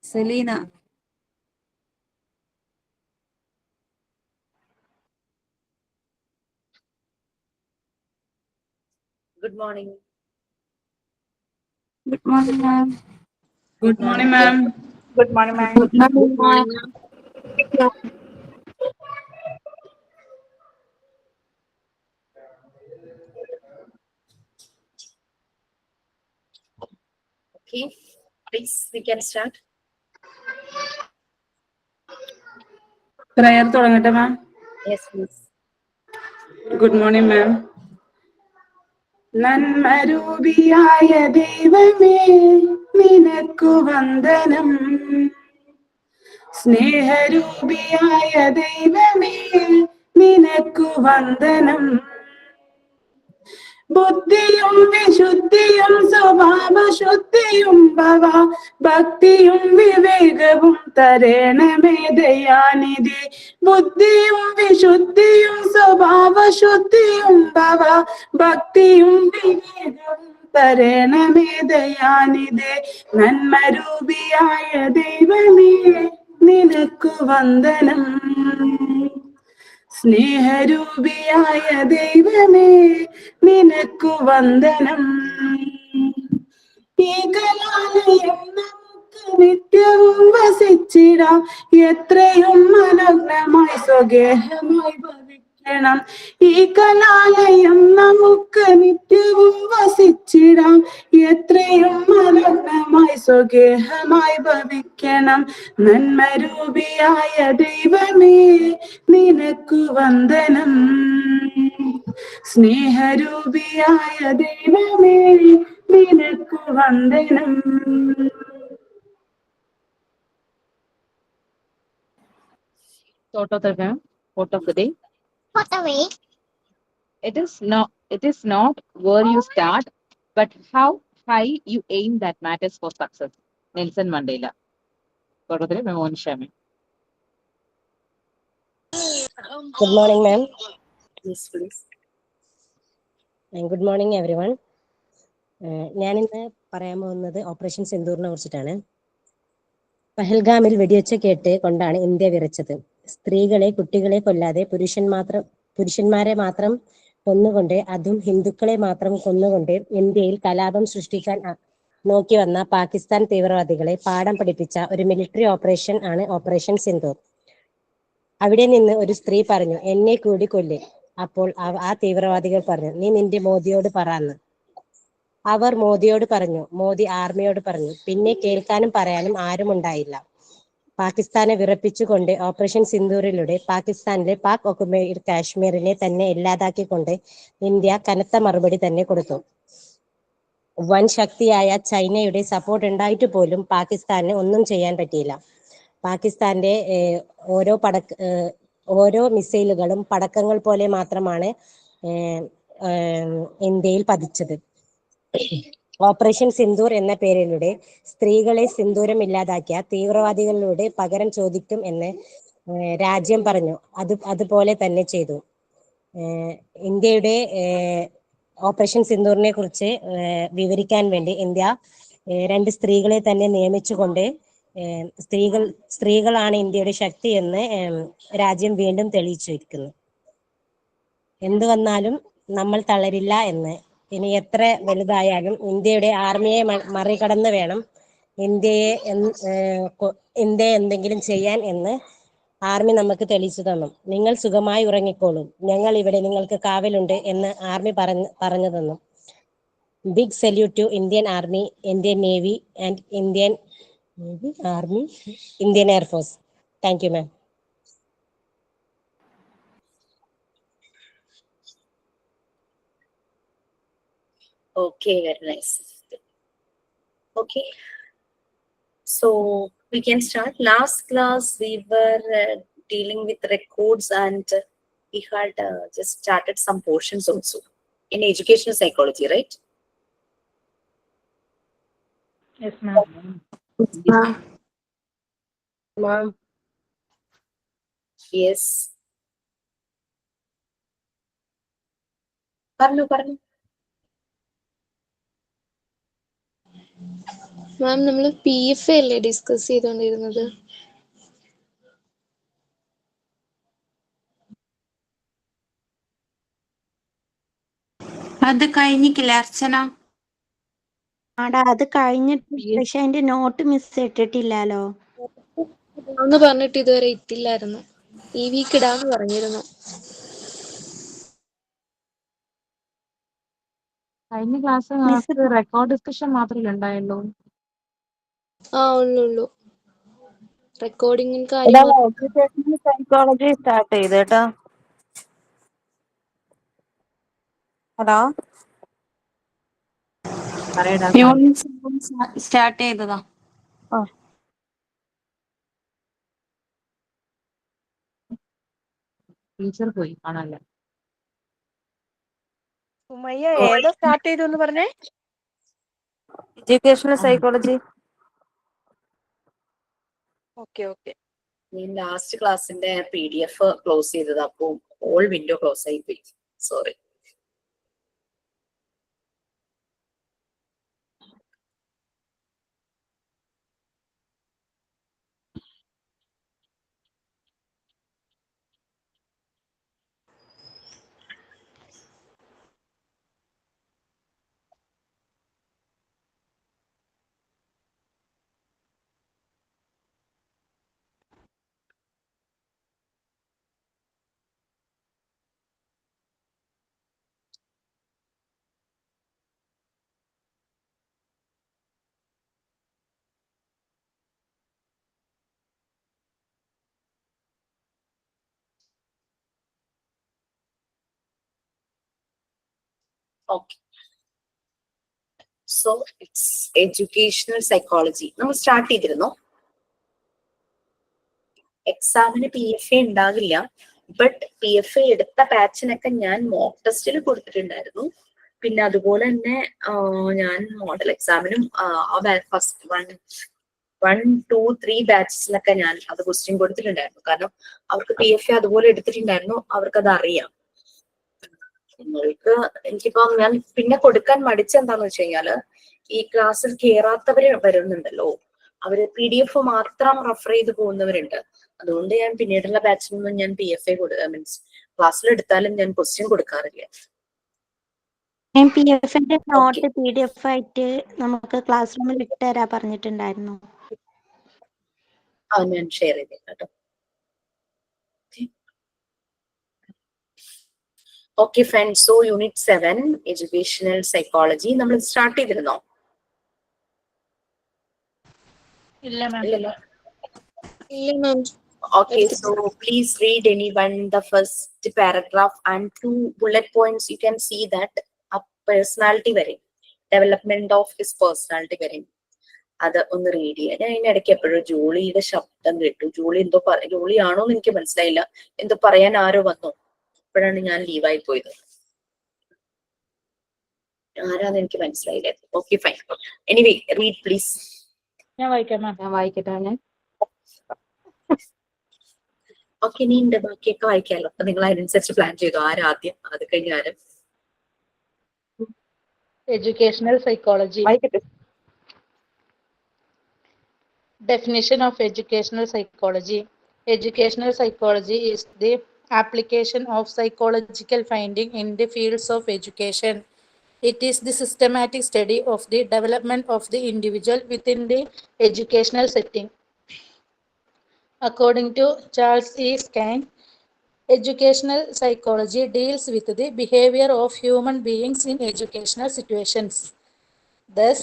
Selena. Good morning. Good morning, ma'am. Good morning, ma'am. Good morning, ma'am. Good morning, ma'am. Okay, please, we can start. Prayer തുടങ്ങട്ടെ ma'am. Yes, please. Good morning, ma'am. നന്മരൂപിയായ ദൈവമേ നിനക്കു വന്ദനം. സ്നേഹരൂപിയായ ദൈവമേ നിനക്കു വന്ദനം. ബുദ്ധിയും വിശുദ്ധിയും സ്വഭാവശുദ്ധിയും ഭവ ഭക്തിയും വിവേകവും തരണമേ ദയാനിധി. ബുദ്ധിയും വിശുദ്ധിയും സ്വഭാവശുദ്ധിയും ഭവ ഭക്തിയും വിവേകവും തരണമേ ദയാനിധി. നന്മരൂപിയായ ദൈവമേ നിനക്കു വന്ദനം. സ്നേഹരൂപിയായ ദൈവമേ നിനക്കു വന്ദനം. ഈ കലാലയം നമുക്ക് നിത്യവും വസിച്ചിടാം, എത്രയും മനോജ്ഞമായി സ്വഗേഹമായി ഭവിക്കണം. ഈ കലാലയം നമുക്ക് നിത്യവും വസിച്ചിടാം, എത്രയും മനോജ്ഞമായി സ്വഗേഹമായി ഭവിക്കണം. നന്മരൂപിയായ ദൈവമേ നിനക്കു വന്ദനം. സ്നേഹരൂപിയായ ദൈവമേ നിനക്കു വന്ദനം. Thought of the day. What a way. It is not where you start, but how high you aim that matters for success. Nelson Mandela. Thought of the day, Mohan Shami. Good morning, ma'am. Yes, please. And good morning, everyone. ഞാനിന്ന് പറയാൻ പോകുന്നത് operation സിന്ദൂറിനെ കുറിച്ചിട്ടാണ്. പഹൽഗാമിൽ വെടിവെച്ച കേട്ട് കൊണ്ടാണ് India വിറച്ചത്. സ്ത്രീകളെ കുട്ടികളെ കൊല്ലാതെ പുരുഷന്മാരെ മാത്രം കൊന്നുകൊണ്ട്, അതും ഹിന്ദുക്കളെ മാത്രം കൊന്നുകൊണ്ട് ഇന്ത്യയിൽ കലാപം സൃഷ്ടിക്കാൻ നോക്കി വന്ന പാകിസ്ഥാൻ തീവ്രവാദികളെ പാഠം പഠിപ്പിച്ച ഒരു മിലിറ്ററി ഓപ്പറേഷൻ ആണ് ഓപ്പറേഷൻ സിന്ദൂർ. അവിടെ നിന്ന് ഒരു സ്ത്രീ പറഞ്ഞു, എന്നെ കൂടി കൊല്ല്. അപ്പോൾ ആ തീവ്രവാദികൾ പറഞ്ഞു, നീ നിന്റെ മോദിയോട് പറന്ന്. അവർ മോദിയോട് പറഞ്ഞു, മോദി ആർമിയോട് പറഞ്ഞു. പിന്നെ കേൾക്കാനും പറയാനും ആരും ഉണ്ടായില്ല. പാകിസ്ഥാനെ വിറപ്പിച്ചുകൊണ്ട് ഓപ്പറേഷൻ സിന്ദൂറിലൂടെ പാകിസ്ഥാനിലെ പാക് ഒക്കുപൈഡ് കാശ്മീരിനെ തന്നെ ഇല്ലാതാക്കിക്കൊണ്ട് ഇന്ത്യ കനത്ത മറുപടി തന്നെ കൊടുത്തു. വൻ ശക്തിയായ ചൈനയുടെ സപ്പോർട്ട് ഉണ്ടായിട്ട് പോലും പാകിസ്ഥാന് ഒന്നും ചെയ്യാൻ പറ്റിയില്ല. പാകിസ്ഥാന്റെ ഓരോ മിസൈലുകളും പടക്കങ്ങൾ പോലെ മാത്രമാണ് ഇന്ത്യയിൽ പതിച്ചത്. ഓപ്പറേഷൻ സിന്ദൂർ എന്ന പേരിലൂടെ സ്ത്രീകളെ സിന്ദൂരം ഇല്ലാതാക്കിയ തീവ്രവാദികളിലൂടെ പകരം ചോദിക്കും എന്ന് രാജ്യം പറഞ്ഞു. അതുപോലെ തന്നെ ചെയ്തു. ഇന്ത്യയുടെ ഓപ്പറേഷൻ സിന്ദൂറിനെ കുറിച്ച് വിവരിക്കാൻ വേണ്ടി ഇന്ത്യ 2 സ്ത്രീകളെ തന്നെ നിയമിച്ചുകൊണ്ട് സ്ത്രീകളാണ് ഇന്ത്യയുടെ ശക്തി എന്ന് രാജ്യം വീണ്ടും തെളിയിച്ചിരിക്കുന്നു. എന്തു വന്നാലും നമ്മൾ തളരില്ല എന്ന്. ഇനി എത്ര വലുതായാലും ഇന്ത്യയുടെ ആർമിയെ മറികടന്ന് വേണം ഇന്ത്യയെ എന്തെങ്കിലും ചെയ്യാൻ എന്ന് ആർമി നമുക്ക് തെളിയിച്ചു തന്നു. നിങ്ങൾ സുഖമായി ഉറങ്ങിക്കോളൂ, ഞങ്ങൾ ഇവിടെ നിങ്ങൾക്ക് കാവലുണ്ട് എന്ന് ആർമി പറഞ്ഞു തന്നു. Big salute to Indian army, Indian navy and Indian army, Indian air force. Thank you, ma'am. Okay, very nice. Okay, so we can start. Last class we were dealing with records, and we had just started some portions also in educational psychology, right? Yes, ma'am. Ma'am. Yes. Parnu. മാം നമ്മൾ PFA അല്ലേ discuss ചെയ്തുകൊണ്ടിരുന്നത്? അത് കഴിഞ്ഞിട്ടില്ല അർച്ചന. ആടാ അത് കഴിഞ്ഞിട്ട് പക്ഷെ അതിന്റെ നോട്ട് മിസ് ഇട്ടിട്ടില്ലല്ലോ. ഒന്ന് പറഞ്ഞിട്ട് ഇതുവരെ ഇട്ടില്ലായിരുന്നു. ഈ വീക്ക് ഇടാന്ന് പറഞ്ഞിരുന്നു. കഴിഞ്ഞ ക്ലാസ് നമുക്ക് റെക്കോർഡ് ഡിസ്കഷൻ മാത്രമേ ഉണ്ടായുള്ളൂ. ഉള്ളു റെക്കോർഡിംഗും കാര്യങ്ങളും. സൈക്കോളജി സ്റ്റാർട്ട് ചെയ്ത് കേട്ടോ. ഹലോ, പറയടാ. യൂണിറ്റ് സ്റ്റാർട്ട് ചെയ്തതാ. ടീച്ചർ പോയി കാണാനല്ല. സുമയ്യ ഏതോ സ്റ്റാർട്ട് ചെയ്തു എന്ന് പറഞ്ഞേ? Educational psychology. Okay okay. ഞാൻ ലാസ്റ്റ് ക്ലാസ്സിന്റെ PDF ക്ലോസ് ചെയ്തത്, അപ്പോൾ ഓൾ വിൻഡോ ക്ലോസ് ആയി പോയി. Sorry. Okay. So it's educational psychology. നമ്മൾ സ്റ്റാർട്ട് ചെയ്തിരുന്നു. എക്സാമിന് PFA ഉണ്ടാകില്ല, ബട്ട് PFA എടുത്ത ബാച്ചിനൊക്കെ ഞാൻ മോക്ക് ടെസ്റ്റിൽ കൊടുത്തിട്ടുണ്ടായിരുന്നു. പിന്നെ അതുപോലെ തന്നെ ഞാൻ മോഡൽ എക്സാമിനും ഫസ്റ്റ് 1, 2, 3 ബാച്ചസിലൊക്കെ ഞാൻ അത് ക്വസ്റ്റ്യൻ കൊടുത്തിട്ടുണ്ടായിരുന്നു. കാരണം അവർക്ക് PFA അതുപോലെ എടുത്തിട്ടുണ്ടായിരുന്നു, അവർക്കത് അറിയാം. നിങ്ങൾക്ക് എനിക്കിപ്പോ ഞാൻ പിന്നെ കൊടുക്കാൻ മടിച്ചെന്താന്ന് വെച്ച് കഴിഞ്ഞാല്, ഈ ക്ലാസ്സിൽ കയറാത്തവര് വരുന്നുണ്ടല്ലോ, അവര് PDF മാത്രം റെഫർ ചെയ്ത് പോകുന്നവരുണ്ട്. അതുകൊണ്ട് ഞാൻ പിന്നീടുള്ള ബാച്ചിലൊന്നും ഞാൻ PFA മീൻസ് ക്ലാസ്സിൽ എടുത്താലും ഞാൻ ക്വസ്റ്റ്യൻ കൊടുക്കാറില്ല. PFന്റെ നോട്ട് PDF ആയിട്ട് നമുക്ക് ക്ലാസ് റൂമിൽ ഇട്ടുതരാ പറഞ്ഞിട്ടുണ്ടായിരുന്നു. ഞാൻ ഷെയർ ചെയ്തേക്കാം കേട്ടോ. Okay friends, so unit 7 educational psychology നമ്മൾ സ്റ്റാർട്ട് ചെയ്തിരുന്നോ? ഇല്ലല്ലോ. Okay, so please read anyone the first paragraph and 2 bullet points. You can see that a personality വരും, development of his personality വരും. അത് ഒന്ന് റീഡ് ചെയ്യാം. ഞാൻ ഇതിനിടയ്ക്ക് എപ്പോഴും ജോളിയുടെ ശബ്ദം കേട്ടു. ജോളി എന്തോ ജോളിയാണോ എന്ന് എനിക്ക് മനസ്സിലായില്ല. എന്തോ പറയാൻ ആരോ വന്നു, അപ്പോഴാണ് ഞാൻ ലീവായി പോയത്. ആരാന്ന് എനിക്ക് മനസ്സിലായില്ല. Okay fine. Anyway read please. ഞാൻ വായിക്കാം. ഞാൻ വായിക്കട്ടെ. ഓക്കെ, ഇനി ഉണ്ട് ബാക്കിയൊക്കെ വായിക്കാമല്ലോ. അപ്പൊ നിങ്ങൾ അതിനനുസരിച്ച് പ്ലാൻ ചെയ്തു. ആരാദ്യം, അത് കഴിഞ്ഞ ആരും. Educational psychology. വായിക്കട്ടെ. Definition of educational psychology. Educational psychology is the application of psychological finding in the fields of education. It is the systematic study of the development of the individual within the educational setting. According to Charles E. Skene, educational psychology deals with the behavior of human beings in educational situations. Thus,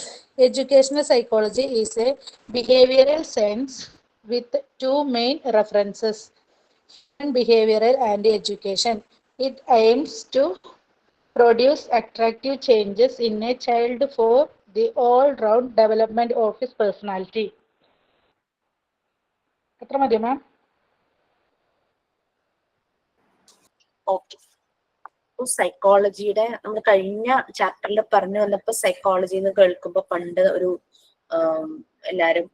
educational psychology is a behavioral science with 2 main references: human behavioral and education. It aims to produce attractive changes in a child for the all-round development of his personality. എത്ര മതി മാം? Okay, സൈക്കോളജിയുടെ നമ്മൾ കഴിഞ്ഞ ചാപ്റ്ററിൽ പറഞ്ഞു വന്നപ്പോ psychology എന്ന് കേൾക്കുമ്പോ പണ്ട് ഒരു എല്ലാരും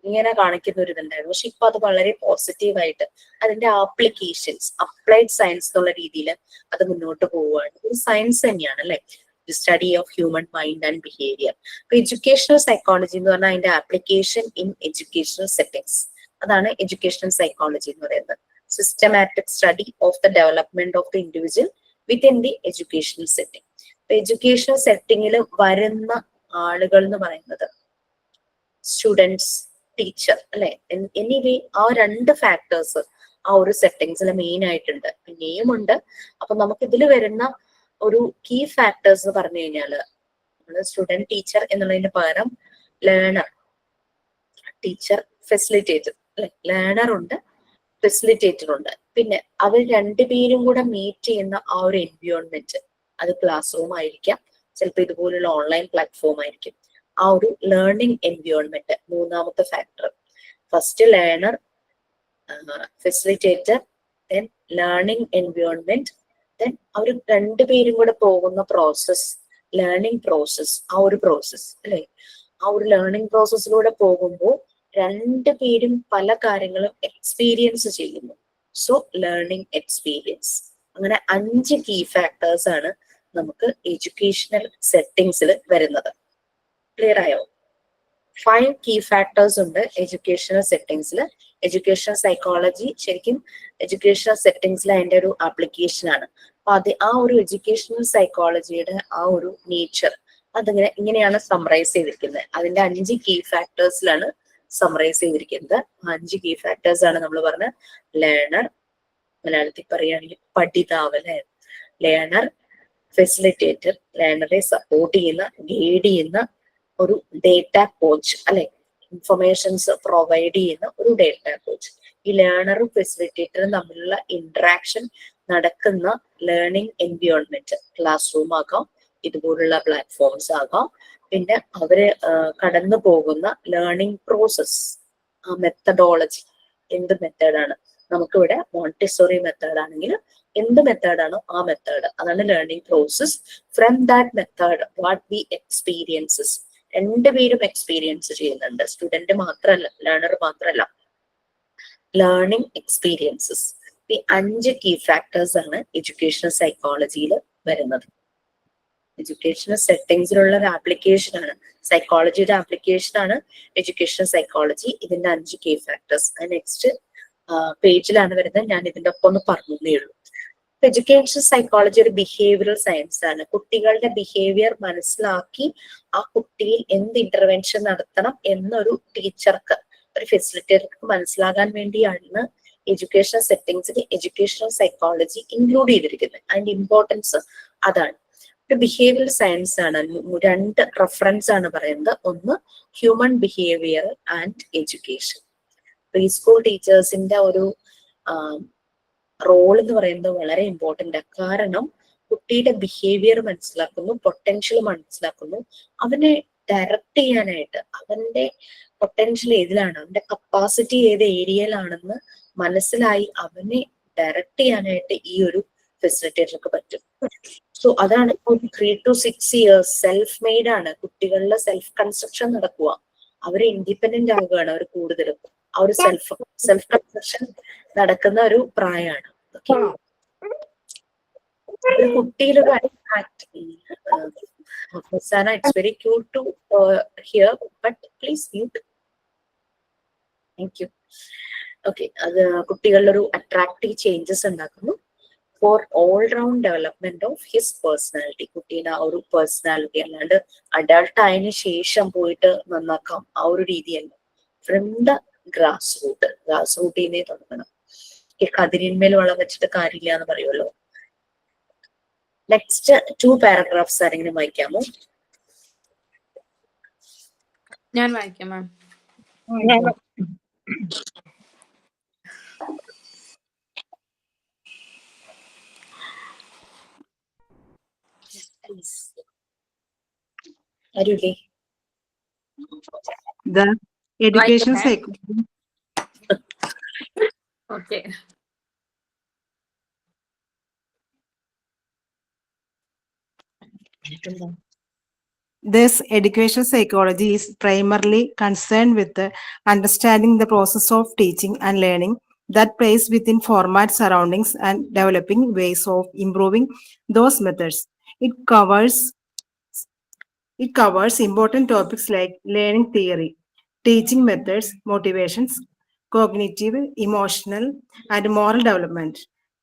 ഇങ്ങനെ കാണിക്കുന്ന ഒരു ഇതുണ്ടായിരുന്നു. പക്ഷെ ഇപ്പൊ അത് വളരെ പോസിറ്റീവായിട്ട് അതിന്റെ ആപ്ലിക്കേഷൻസ്, അപ്ലൈഡ് സയൻസ് എന്നുള്ള രീതിയിൽ അത് മുന്നോട്ട് പോവുകയാണ്. ഒരു സയൻസ് തന്നെയാണ് അല്ലെ. the study of human mind and behavior. അപ്പൊ എഡ്യൂക്കേഷണൽ സൈക്കോളജി എന്ന് പറഞ്ഞാൽ അതിന്റെ ആപ്ലിക്കേഷൻ ഇൻ എഡ്യൂക്കേഷണൽ സെറ്റിംഗ്സ്, അതാണ് എഡ്യൂക്കേഷണൽ സൈക്കോളജി എന്ന് പറയുന്നത്. Systematic study of the development of the individual within the educational setting. Educational സെറ്റിംഗിൽ വരുന്ന ആളുകൾ എന്ന് പറയുന്നത് സ്റ്റുഡൻസ്, ടീച്ചർ, അല്ലെ, എനിവേ ആ രണ്ട് ഫാക്ടേഴ്സ് ആ ഒരു സെറ്റിംഗ്സിൽ മെയിൻ ആയിട്ടുണ്ട്. പിന്നെയും ഉണ്ട്. അപ്പൊ നമുക്ക് ഇതിൽ വരുന്ന ഒരു കീ ഫാക്ടേഴ്സ് എന്ന് പറഞ്ഞു കഴിഞ്ഞാല് സ്റ്റുഡന്റ്, ടീച്ചർ എന്നുള്ളതിന് പകരം ലേണർ, ടീച്ചർ, ഫെസിലിറ്റേറ്റർ, അല്ലെ, ലേണർ ഉണ്ട്, ഫെസിലിറ്റേറ്റർ ഉണ്ട്. പിന്നെ അവർ രണ്ടുപേരും കൂടെ മീറ്റ് ചെയ്യുന്ന ആ ഒരു എൻവയോൺമെന്റ്, അത് ക്ലാസ് റൂം ആയിരിക്കാം, ചിലപ്പോൾ ഇതുപോലുള്ള ഓൺലൈൻ പ്ലാറ്റ്ഫോം ആയിരിക്കും. ആ ഒരു ലേണിംഗ് എൻവയോൺമെന്റ് മൂന്നാമത്തെ factor. First learner, facilitator, then learning environment, then അവർ രണ്ടുപേരും കൂടെ പോകുന്ന പ്രോസസ്, ലേണിംഗ് പ്രോസസ്. ആ ഒരു പ്രോസസ്, അല്ലെ, ആ ഒരു ലേണിംഗ് പ്രോസസ്സിലൂടെ പോകുമ്പോൾ രണ്ടുപേരും പല കാര്യങ്ങളും എക്സ്പീരിയൻസ് ചെയ്യുന്നു. So learning experience. അങ്ങനെ 5 കീ ഫാക്ടേഴ്സ് ആണ് നമുക്ക് എഡ്യൂക്കേഷണൽ സെറ്റിംഗ്സിൽ വരുന്നത്. ക്ലിയർ ആയോ? 5 കീ ഫാക്ടേഴ്സ് ഉണ്ട് എഡ്യൂക്കേഷണൽ സെറ്റിംഗ്സിൽ. എഡ്യൂക്കേഷണൽ സൈക്കോളജി ശരിക്കും എഡ്യൂക്കേഷണൽ സെറ്റിംഗ്സിൽ അതിന്റെ ഒരു ആപ്ലിക്കേഷൻ ആണ്. അപ്പൊ ആ ഒരു എഡ്യൂക്കേഷണൽ സൈക്കോളജിയുടെ ആ ഒരു നേച്ചർ ഇങ്ങനെയാണ് സമറൈസ് ചെയ്തിരിക്കുന്നത്. അതിന്റെ 5 കീ ഫാക്ടേഴ്സിലാണ് സമറൈസ് ചെയ്തിരിക്കുന്നത്. 5 കീ ഫാക്ടേഴ്സ് ആണ് നമ്മൾ പറഞ്ഞ ലേണർ, മലയാളത്തിൽ പറയുകയാണെങ്കിൽ പഠിതാവ്, അല്ലെ, ലേണർ, ഫെസിലിറ്റേറ്റർ, ലേണറെ സപ്പോർട്ട് ചെയ്യുന്ന, ഗൈഡ് ചെയ്യുന്ന ഒരു ഡേറ്റ കോച്ച്, അല്ലെ, ഇൻഫർമേഷൻസ് പ്രൊവൈഡ് ചെയ്യുന്ന ഒരു ഡേറ്റ കോച്ച്. ഈ ലേണറും ഫെസിലിറ്റേറ്ററും തമ്മിലുള്ള ഇന്ററാക്ഷൻ നടക്കുന്ന ലേണിംഗ് എൻവയോൺമെന്റ് ക്ലാസ് റൂം ആകാം, ഇതുപോലുള്ള പ്ലാറ്റ്ഫോംസ് ആകാം. പിന്നെ അവര് കടന്നു പോകുന്ന ലേണിംഗ് പ്രോസസ്, ആ മെത്തഡോളജി, എന്ത് മെത്തേഡാണ്, നമുക്കിവിടെ മോണ്ടിസോറി മെത്തേഡ് ആണെങ്കിൽ എന്ത് മെത്തേഡാണോ ആ മെത്തേഡ്, അതാണ് learning process. From that method what we experiences, രണ്ടുപേരും എക്സ്പീരിയൻസ് ചെയ്യുന്നുണ്ട്, സ്റ്റുഡന്റ് മാത്രമല്ല, ലേണർ മാത്രമല്ല, ലേണിംഗ് എക്സ്പീരിയൻസസ്. ഈ 5 കീ ഫാക്ടേഴ്സ് ആണ് എഡ്യൂക്കേഷണൽ സൈക്കോളജിയിൽ വരുന്നത്. എഡ്യൂക്കേഷണൽ സെറ്റിംഗ്സിലുള്ള ഒരു ആപ്ലിക്കേഷൻ ആണ്, സൈക്കോളജിയുടെ ആപ്ലിക്കേഷൻ ആണ് എഡ്യൂക്കേഷണൽ സൈക്കോളജി. ഇതിന്റെ 5 കീ ഫാക്ടേഴ്സ് നെക്സ്റ്റ് പേജിലാണ് വരുന്നത്. ഞാൻ ഇതിന്റെ ഒപ്പം ഒന്ന് പറഞ്ഞേ ഉള്ളൂ. എഡ്യൂക്കേഷണൽ സൈക്കോളജി ഒരു ബിഹേവിയറൽ സയൻസ് ആണ്. കുട്ടികളുടെ ബിഹേവിയർ മനസ്സിലാക്കി ആ കുട്ടിയിൽ എന്ത് ഇന്റർവെൻഷൻ നടത്തണം എന്നൊരു ടീച്ചർക്ക്, ഒരു ഫെസിലിറ്റേറ്റർക്ക് മനസ്സിലാകാൻ വേണ്ടിയാണ് എഡ്യൂക്കേഷണൽ സെറ്റിംഗ്സിൽ എഡ്യൂക്കേഷണൽ സൈക്കോളജി ഇൻക്ലൂഡ് ചെയ്തിരിക്കുന്നത്. അതിന്റെ ഇമ്പോർട്ടൻസ് അതാണ്. ഒരു ബിഹേവിയറൽ സയൻസ് ആണ്. 2 റെഫറൻസ് ആണ് പറയുന്നത്. ഒന്ന് human behaviour and education. Preschool ടീച്ചേഴ്സിന്റെ ഒരു റോൾ എന്ന് പറയുന്നത് വളരെ ഇമ്പോർട്ടന്റ് ആണ്. കാരണം കുട്ടിയുടെ ബിഹേവിയർ മനസ്സിലാക്കുന്നു, പൊട്ടൻഷ്യൽ മനസ്സിലാക്കുന്നു, അവനെ ഡയറക്റ്റ് ചെയ്യാനായിട്ട്, അവന്റെ പൊട്ടൻഷ്യൽ ഏതിലാണ്, അവന്റെ കപ്പാസിറ്റി ഏത് ഏരിയയിലാണെന്ന് മനസ്സിലായി അവനെ ഡയറക്റ്റ് ചെയ്യാനായിട്ട് ഈ ഒരു ഫെസിലിറ്റേറ്റർക്ക് പറ്റും. സോ അതാണ് ഇപ്പോൾ 3 to 6 years സെൽഫ് മെയ്ഡ് ആണ്. കുട്ടികളിലെ സെൽഫ് കൺസ്ട്രക്ഷൻ നടക്കുക, അവര് ഇൻഡിപെൻഡന്റ് ആകുകയാണ്. അവർ കൂടുതലും ആ ഒരു സെൽഫ് കൺസ്ട്രക്ഷൻ നടക്കുന്ന ഒരു പ്രായമാണ്. ഒരു കുട്ടിയിലൊരു it's very cute to hear, but please mute. Thank you. Okay, അത് കുട്ടികളിലൊരു അട്രാക്റ്റീവ് ചേഞ്ചസ് ഉണ്ടാക്കുന്നു for all round development of his personality. കുട്ടീൻ്റെ ആ ഒരു പേഴ്സണാലിറ്റി, അല്ലാണ്ട് അഡൾട്ട് ആയതിനു ശേഷം പോയിട്ട് നന്നാക്കാം ആ ഒരു രീതിയല്ല. ഫ്രം ദ ഗ്രാസ് റൂട്ടിൽ നിന്നേ തുടങ്ങണം. ഈ കതിരിന്മേൽ വളം വെച്ചിട്ട് കാര്യമില്ല എന്ന് പറയുമല്ലോ. നെക്സ്റ്റ് 2 പാരഗ്രാഫ്സ് ആരെങ്കിലും വായിക്കാമോ? ഞാൻ വായിക്കാം മാം. ആരുല്ലേ? The education psychology. Okay. This education psychology is primarily concerned with understanding the process of teaching and learning that plays within format surroundings and developing ways of improving those methods. It covers It covers important topics like learning theory, teaching methods, motivations, cognitive, emotional, and moral development,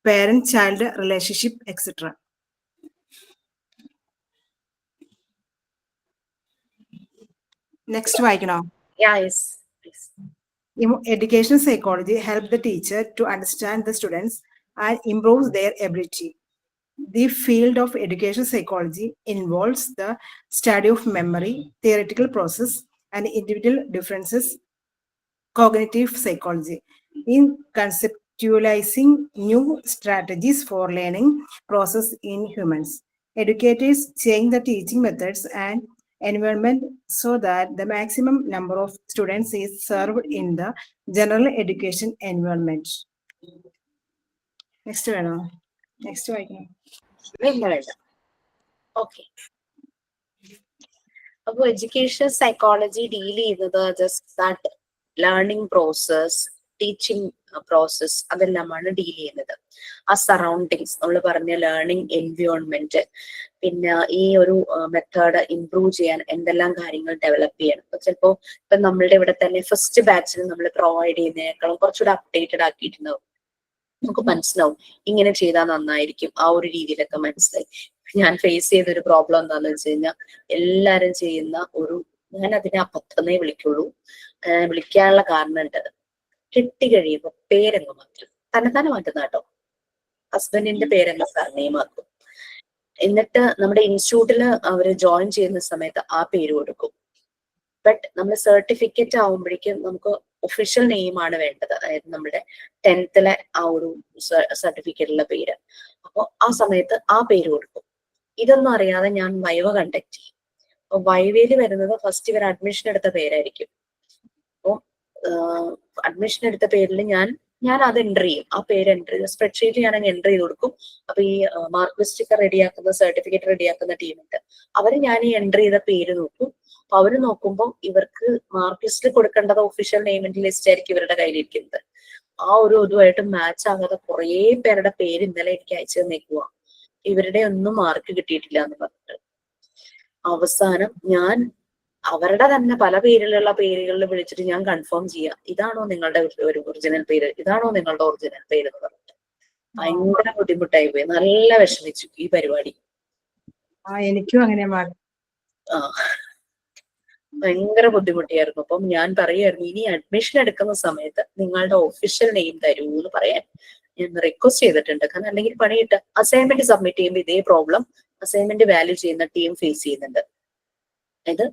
parent-child relationship, etc. Next, വായിക്കണോ? Yeah, yes, please. Educational psychology helps the teacher to understand the students and improves their ability. The field of educational psychology involves the study of memory, theoretical process, and individual differences, cognitive psychology, in conceptualizing new strategies for learning process in humans. Educators change the teaching methods and environment so that the maximum number of students is served in the general education environment. Next വേണോ? Next വായിക്കണം. വേണ്ട. Okay. അപ്പോൾ education psychology deal ചെയ്യുന്നത് just that learning process, teaching process, അതെല്ലാമാണ് deal ചെയ്യുന്നത്. ആ surroundings, നമ്മൾ പറഞ്ഞ ലേണിംഗ് എൻവയോൺമെന്റ്, പിന്നെ ഈ ഒരു മെത്തേഡ് ഇംപ്രൂവ് ചെയ്യാൻ എന്തെല്ലാം കാര്യങ്ങൾ ഡെവലപ്പ് ചെയ്യണം. ഇപ്പൊ ചിലപ്പോ ഇപ്പൊ നമ്മളുടെ ഇവിടെ തന്നെ ഫസ്റ്റ് ബാച്ചിൽ നമ്മൾ പ്രൊവൈഡ് ചെയ്യുന്നതിനേക്കാളും കുറച്ചുകൂടെ അപ്ഡേറ്റഡ് ആക്കിയിട്ടുണ്ടാവും. നമുക്ക് മനസ്സിലാവും ഇങ്ങനെ ചെയ്താൽ നന്നായിരിക്കും, ആ ഒരു രീതിയിലൊക്കെ മനസ്സിലായി. ഞാൻ ഫേസ് ചെയ്ത ഒരു പ്രോബ്ലം എന്താന്ന് വെച്ച് കഴിഞ്ഞാൽ, എല്ലാരും ചെയ്യുന്ന ഒരു, ഞാൻ അതിനെ അബദ്ധമേ വിളിക്കുള്ളൂ. വിളിക്കാനുള്ള കാരണം ഉണ്ട്, കിട്ടി കഴിയുമ്പോ പേരങ്ങ് മാറ്റും, തന്നെ മാറ്റുന്ന കേട്ടോ. ഹസ്ബൻഡിന്റെ പേരങ്ങ് സർനെയിം ആക്കും. എന്നിട്ട് നമ്മുടെ ഇൻസ്റ്റിറ്റ്യൂട്ടിൽ അവര് ജോയിൻ ചെയ്യുന്ന സമയത്ത് ആ പേര് കൊടുക്കും. ബട്ട് നമ്മൾ സർട്ടിഫിക്കറ്റ് ആവുമ്പോഴേക്കും നമുക്ക് ഒഫീഷ്യൽ നെയിം ആണ് വേണ്ടത്, അതായത് നമ്മുടെ 10th ആ ഒരു സർട്ടിഫിക്കറ്റിലെ പേര്. അപ്പോൾ ആ സമയത്ത് ആ പേര് കൊടുക്കും. ഇതൊന്നും അറിയാതെ ഞാൻ വൈവ കണ്ടക്ട് ചെയ്യും. അപ്പൊ വൈവയിൽ വരുന്നത് ഫസ്റ്റ് ഇവർ അഡ്മിഷൻ എടുത്ത പേരായിരിക്കും. അപ്പോൾ അഡ്മിഷൻ എടുത്ത പേരിൽ ഞാൻ അത് എൻ്റർ ചെയ്യും. ആ പേര് എൻ്റർ ചെയ്ത് സ്പ്രെഡ്ഷീറ്റിൽ ഞാൻ എൻ്റർ ചെയ്ത് കൊടുക്കും. അപ്പൊ ഈ മാർക്ക് ലിസ്റ്റ് റെഡിയാക്കുന്ന, സർട്ടിഫിക്കറ്റ് റെഡിയാക്കുന്ന ടീമുണ്ട്, അവർ ഞാൻ ഈ എൻ്റർ ചെയ്ത പേര് നോക്കും. അപ്പൊ അവര് നോക്കുമ്പോൾ ഇവർക്ക് മാർക്ക് ലിസ്റ്റിൽ കൊടുക്കേണ്ടത് ഒഫീഷ്യൽ നെയിമിന്റെ ലിസ്റ്റ് ആയിരിക്കും ഇവരുടെ കയ്യിലിരിക്കുന്നത്. ആ ഒരു ഇതുമായിട്ട് മാച്ച് ആകാതെ കുറേ പേരുടെ പേര് ഇന്നലെ എനിക്ക് അയച്ചു തന്നേക്കുവാ, ഇവരുടെ ഒന്നും മാർക്ക് കിട്ടിയിട്ടില്ല എന്ന് പറഞ്ഞിട്ട്. അവസാനം ഞാൻ അവരുടെ തന്നെ പല പേരിലുള്ള പേരുകളിൽ വിളിച്ചിട്ട് ഞാൻ കൺഫേം ചെയ്യാം, ഇതാണോ നിങ്ങളുടെ ഒരു ഒറിജിനൽ പേര്, ഇതാണോ നിങ്ങളുടെ ഒറിജിനൽ പേര് എന്ന് പറഞ്ഞിട്ട്. ഭയങ്കര ബുദ്ധിമുട്ടായി പോയി, നല്ല വിഷമിച്ചു ഈ പരിപാടി. എനിക്കും അങ്ങനെ ഭയങ്കര ബുദ്ധിമുട്ടിയായിരുന്നു. അപ്പം ഞാൻ പറയുമായിരുന്നു, ഇനി അഡ്മിഷൻ എടുക്കുന്ന സമയത്ത് നിങ്ങളുടെ ഒഫീഷ്യൽ നെയിം തരൂ എന്ന് പറയാൻ ഞാൻ റിക്വസ്റ്റ് ചെയ്തിട്ടുണ്ട്. കാരണം അല്ലെങ്കിൽ പണിയിട്ട് അസൈൻമെന്റ് സബ്മിറ്റ് ചെയ്യുമ്പോൾ ഇതേ പ്രോബ്ലം അസൈൻമെന്റ് വാല്യൂ ചെയ്യുന്ന ടീം ഫേസ് ചെയ്യുന്നുണ്ട്. അതായത്